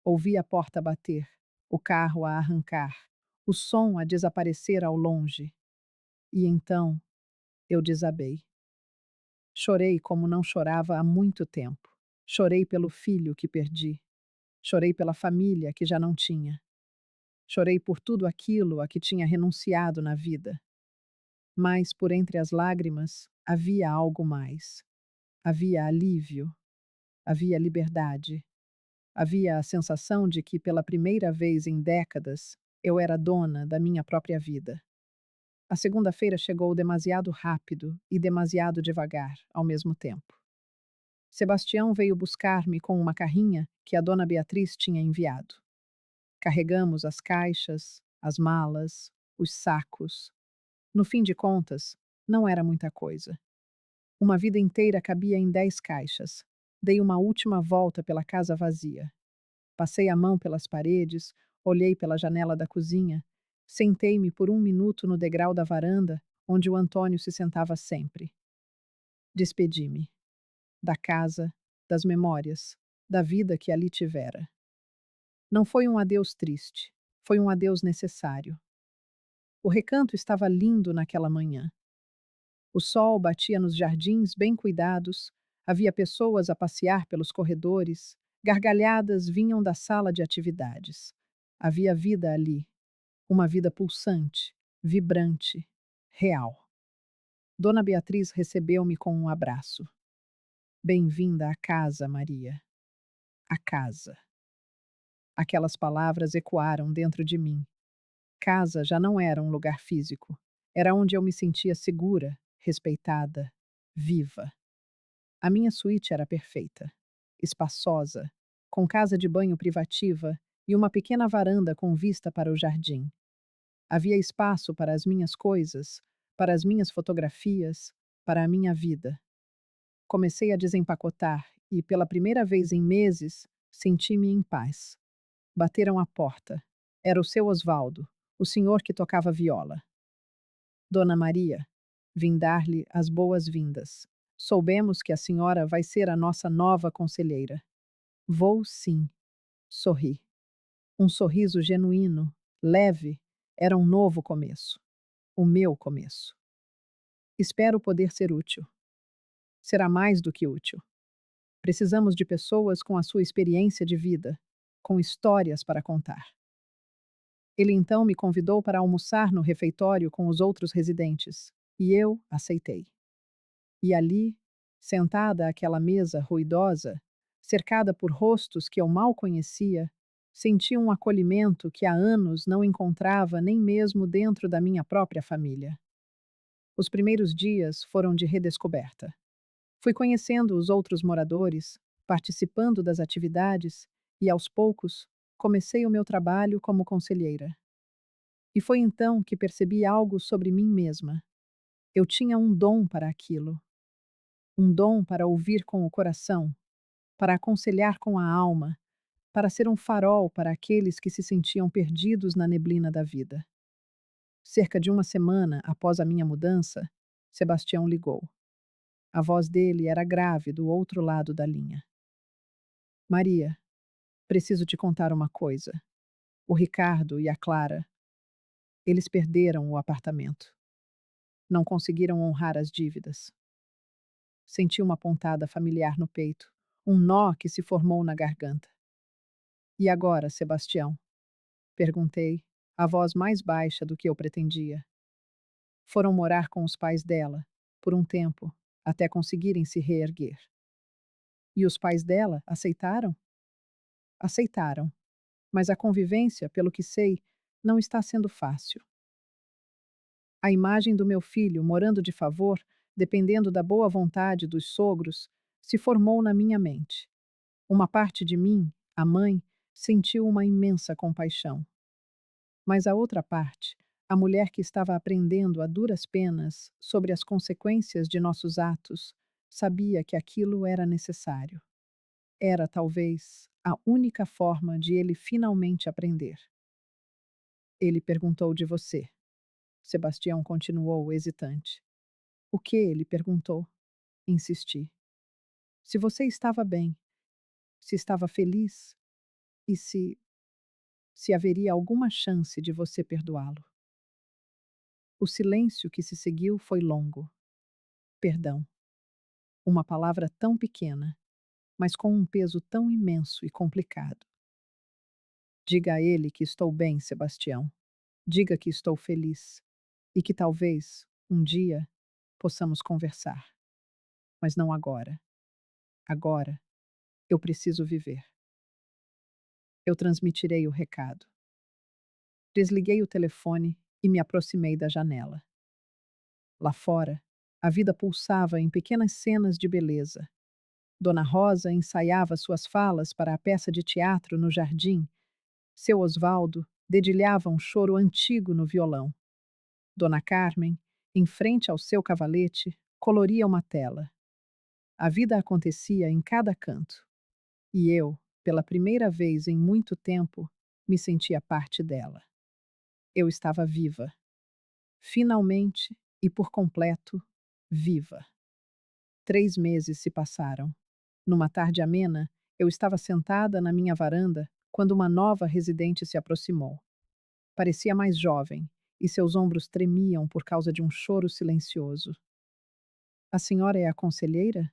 Ouvi a porta bater, o carro a arrancar, o som a desaparecer ao longe. E então, eu desabei. Chorei como não chorava há muito tempo. Chorei pelo filho que perdi. Chorei pela família que já não tinha. Chorei por tudo aquilo a que tinha renunciado na vida. Mas, por entre as lágrimas, havia algo mais. Havia alívio, havia liberdade, havia a sensação de que, pela primeira vez em décadas, eu era dona da minha própria vida. A segunda-feira chegou demasiado rápido e demasiado devagar, ao mesmo tempo. Sebastião veio buscar-me com uma carrinha que a dona Beatriz tinha enviado. Carregamos as caixas, as malas, os sacos. No fim de contas, não era muita coisa. Uma vida inteira cabia em 10 caixas. Dei uma última volta pela casa vazia. Passei a mão pelas paredes, olhei pela janela da cozinha, sentei-me por um minuto no degrau da varanda, onde o Antônio se sentava sempre. Despedi-me. Da casa, das memórias, da vida que ali tivera. Não foi um adeus triste, foi um adeus necessário. O recanto estava lindo naquela manhã. O sol batia nos jardins bem cuidados, havia pessoas a passear pelos corredores, gargalhadas vinham da sala de atividades. Havia vida ali, uma vida pulsante, vibrante, real. Dona Beatriz recebeu-me com um abraço. Bem-vinda à casa, Maria. A casa. Aquelas palavras ecoaram dentro de mim. Casa já não era um lugar físico. Era onde eu me sentia segura, respeitada, viva. A minha suíte era perfeita, espaçosa, com casa de banho privativa e uma pequena varanda com vista para o jardim. Havia espaço para as minhas coisas, para as minhas fotografias, para a minha vida. Comecei a desempacotar e, pela primeira vez em meses, senti-me em paz. Bateram à porta. Era o seu Osvaldo, o senhor que tocava viola. Dona Maria, vim dar-lhe as boas-vindas. Soubemos que a senhora vai ser a nossa nova conselheira. Vou sim, sorri. Um sorriso genuíno, leve, era um novo começo. O meu começo. Espero poder ser útil. Será mais do que útil. Precisamos de pessoas com a sua experiência de vida, com histórias para contar. Ele então me convidou para almoçar no refeitório com os outros residentes, e eu aceitei. E ali, sentada àquela mesa ruidosa, cercada por rostos que eu mal conhecia, senti um acolhimento que há anos não encontrava nem mesmo dentro da minha própria família. Os primeiros dias foram de redescoberta. Fui conhecendo os outros moradores, participando das atividades e, aos poucos, comecei o meu trabalho como conselheira. E foi então que percebi algo sobre mim mesma. Eu tinha um dom para aquilo, um dom para ouvir com o coração, para aconselhar com a alma, para ser um farol para aqueles que se sentiam perdidos na neblina da vida. Cerca de uma semana após a minha mudança, Sebastião ligou. A voz dele era grave do outro lado da linha. Maria, preciso te contar uma coisa. O Ricardo e a Clara, eles perderam o apartamento. Não conseguiram honrar as dívidas. Senti uma pontada familiar no peito, um nó que se formou na garganta. E agora, Sebastião? Perguntei, a voz mais baixa do que eu pretendia. Foram morar com os pais dela, por um tempo, até conseguirem se reerguer. E os pais dela aceitaram? Aceitaram, mas a convivência, pelo que sei, não está sendo fácil. A imagem do meu filho morando de favor, dependendo da boa vontade dos sogros, se formou na minha mente. Uma parte de mim, a mãe, sentiu uma imensa compaixão. Mas a outra parte, a mulher que estava aprendendo a duras penas sobre as consequências de nossos atos, sabia que aquilo era necessário. Era, talvez, a única forma de ele finalmente aprender. Ele perguntou de você. Sebastião continuou hesitante. O que ele perguntou? Insisti. Se você estava bem, se estava feliz e se haveria alguma chance de você perdoá-lo. O silêncio que se seguiu foi longo. Perdão. Uma palavra tão pequena, mas com um peso tão imenso e complicado. Diga a ele que estou bem, Sebastião. Diga que estou feliz e que talvez, um dia, possamos conversar. Mas não agora. Agora, eu preciso viver. Eu transmitirei o recado. Desliguei o telefone e me aproximei da janela. Lá fora, a vida pulsava em pequenas cenas de beleza. Dona Rosa ensaiava suas falas para a peça de teatro no jardim. Seu Osvaldo dedilhava um choro antigo no violão. Dona Carmen, em frente ao seu cavalete, coloria uma tela. A vida acontecia em cada canto. E eu, pela primeira vez em muito tempo, me sentia parte dela. Eu estava viva. Finalmente, e por completo, viva. 3 meses se passaram. Numa tarde amena, eu estava sentada na minha varanda quando uma nova residente se aproximou. Parecia mais jovem, e seus ombros tremiam por causa de um choro silencioso. A senhora é a conselheira?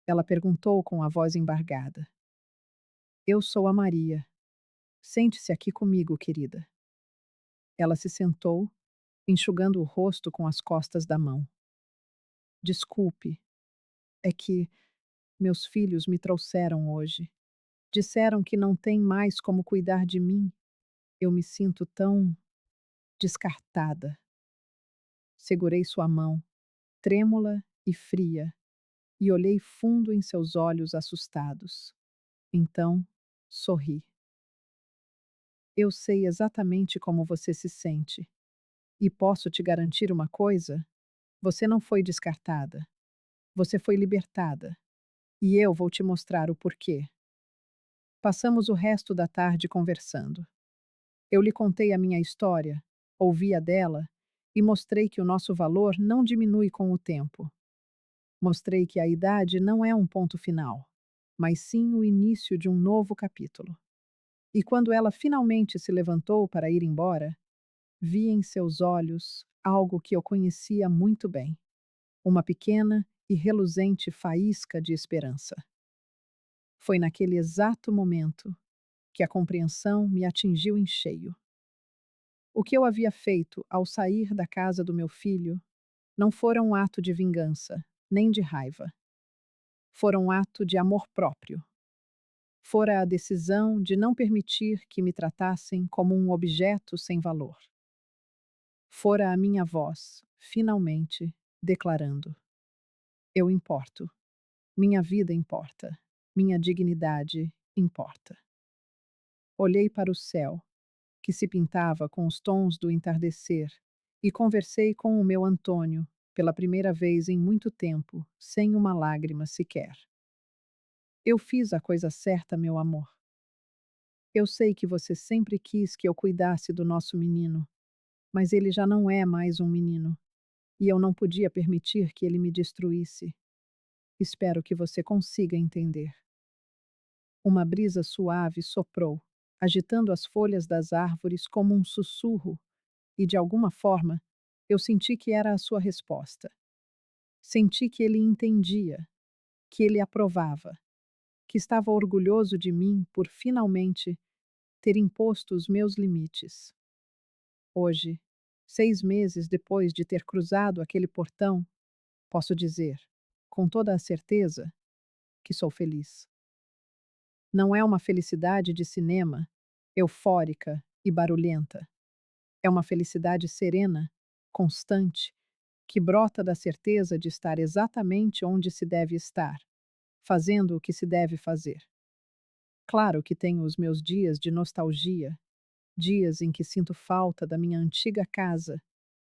Ela perguntou com a voz embargada. Eu sou a Maria. Sente-se aqui comigo, querida. Ela se sentou, enxugando o rosto com as costas da mão. Desculpe, é que meus filhos me trouxeram hoje. Disseram que não têm mais como cuidar de mim. Eu me sinto tão descartada. Segurei sua mão, trêmula e fria, e olhei fundo em seus olhos assustados. Então, sorri. Eu sei exatamente como você se sente. E posso te garantir uma coisa: você não foi descartada. Você foi libertada. E eu vou te mostrar o porquê. Passamos o resto da tarde conversando. Eu lhe contei a minha história, ouvi a dela e mostrei que o nosso valor não diminui com o tempo. Mostrei que a idade não é um ponto final, mas sim o início de um novo capítulo. E quando ela finalmente se levantou para ir embora, vi em seus olhos algo que eu conhecia muito bem: uma pequena e reluzente faísca de esperança. Foi naquele exato momento que a compreensão me atingiu em cheio. O que eu havia feito ao sair da casa do meu filho não fora um ato de vingança, nem de raiva. Fora um ato de amor próprio. Fora a decisão de não permitir que me tratassem como um objeto sem valor. Fora a minha voz, finalmente, declarando: eu importo. Minha vida importa. Minha dignidade importa. Olhei para o céu, que se pintava com os tons do entardecer, e conversei com o meu Antônio, pela primeira vez em muito tempo, sem uma lágrima sequer. Eu fiz a coisa certa, meu amor. Eu sei que você sempre quis que eu cuidasse do nosso menino, mas ele já não é mais um menino, e eu não podia permitir que ele me destruísse. Espero que você consiga entender. Uma brisa suave soprou, agitando as folhas das árvores como um sussurro, e de alguma forma, eu senti que era a sua resposta. Senti que ele entendia, que ele aprovava, que estava orgulhoso de mim por finalmente ter imposto os meus limites. Hoje, 6 meses depois de ter cruzado aquele portão, posso dizer, com toda a certeza, que sou feliz. Não é uma felicidade de cinema, eufórica e barulhenta. É uma felicidade serena, constante, que brota da certeza de estar exatamente onde se deve estar, fazendo o que se deve fazer. Claro que tenho os meus dias de nostalgia, dias em que sinto falta da minha antiga casa,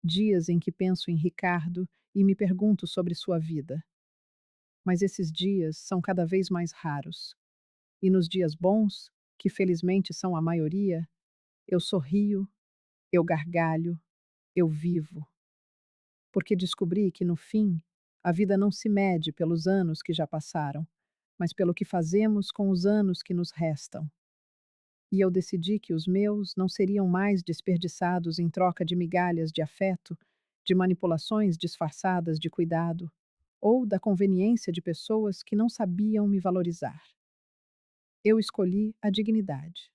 dias em que penso em Ricardo e me pergunto sobre sua vida. Mas esses dias são cada vez mais raros. E nos dias bons, que felizmente são a maioria, eu sorrio, eu gargalho, eu vivo. Porque descobri que, no fim, a vida não se mede pelos anos que já passaram, mas pelo que fazemos com os anos que nos restam. E eu decidi que os meus não seriam mais desperdiçados em troca de migalhas de afeto, de manipulações disfarçadas de cuidado, ou da conveniência de pessoas que não sabiam me valorizar. Eu escolhi a dignidade.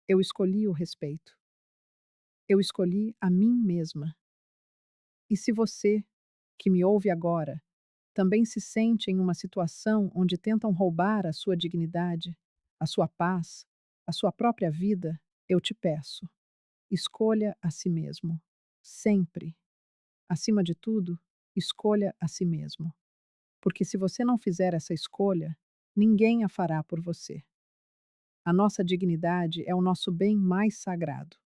Eu escolhi o respeito. Eu escolhi a mim mesma. E se você, que me ouve agora, também se sente em uma situação onde tentam roubar a sua dignidade, a sua paz, a sua própria vida, eu te peço, escolha a si mesmo. Sempre. Acima de tudo, escolha a si mesmo. Porque se você não fizer essa escolha, ninguém a fará por você. A nossa dignidade é o nosso bem mais sagrado.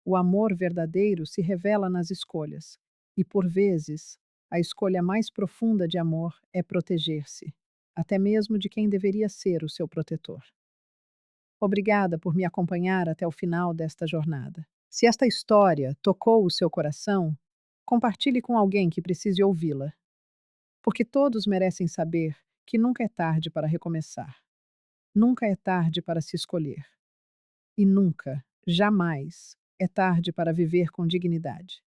O amor verdadeiro se revela nas escolhas, e por vezes, a escolha mais profunda de amor é proteger-se, até mesmo de quem deveria ser o seu protetor. Obrigada por me acompanhar até o final desta jornada. Se esta história tocou o seu coração, compartilhe com alguém que precise ouvi-la, porque todos merecem saber que nunca é tarde para recomeçar, nunca é tarde para se escolher, e nunca, jamais, é tarde para viver com dignidade.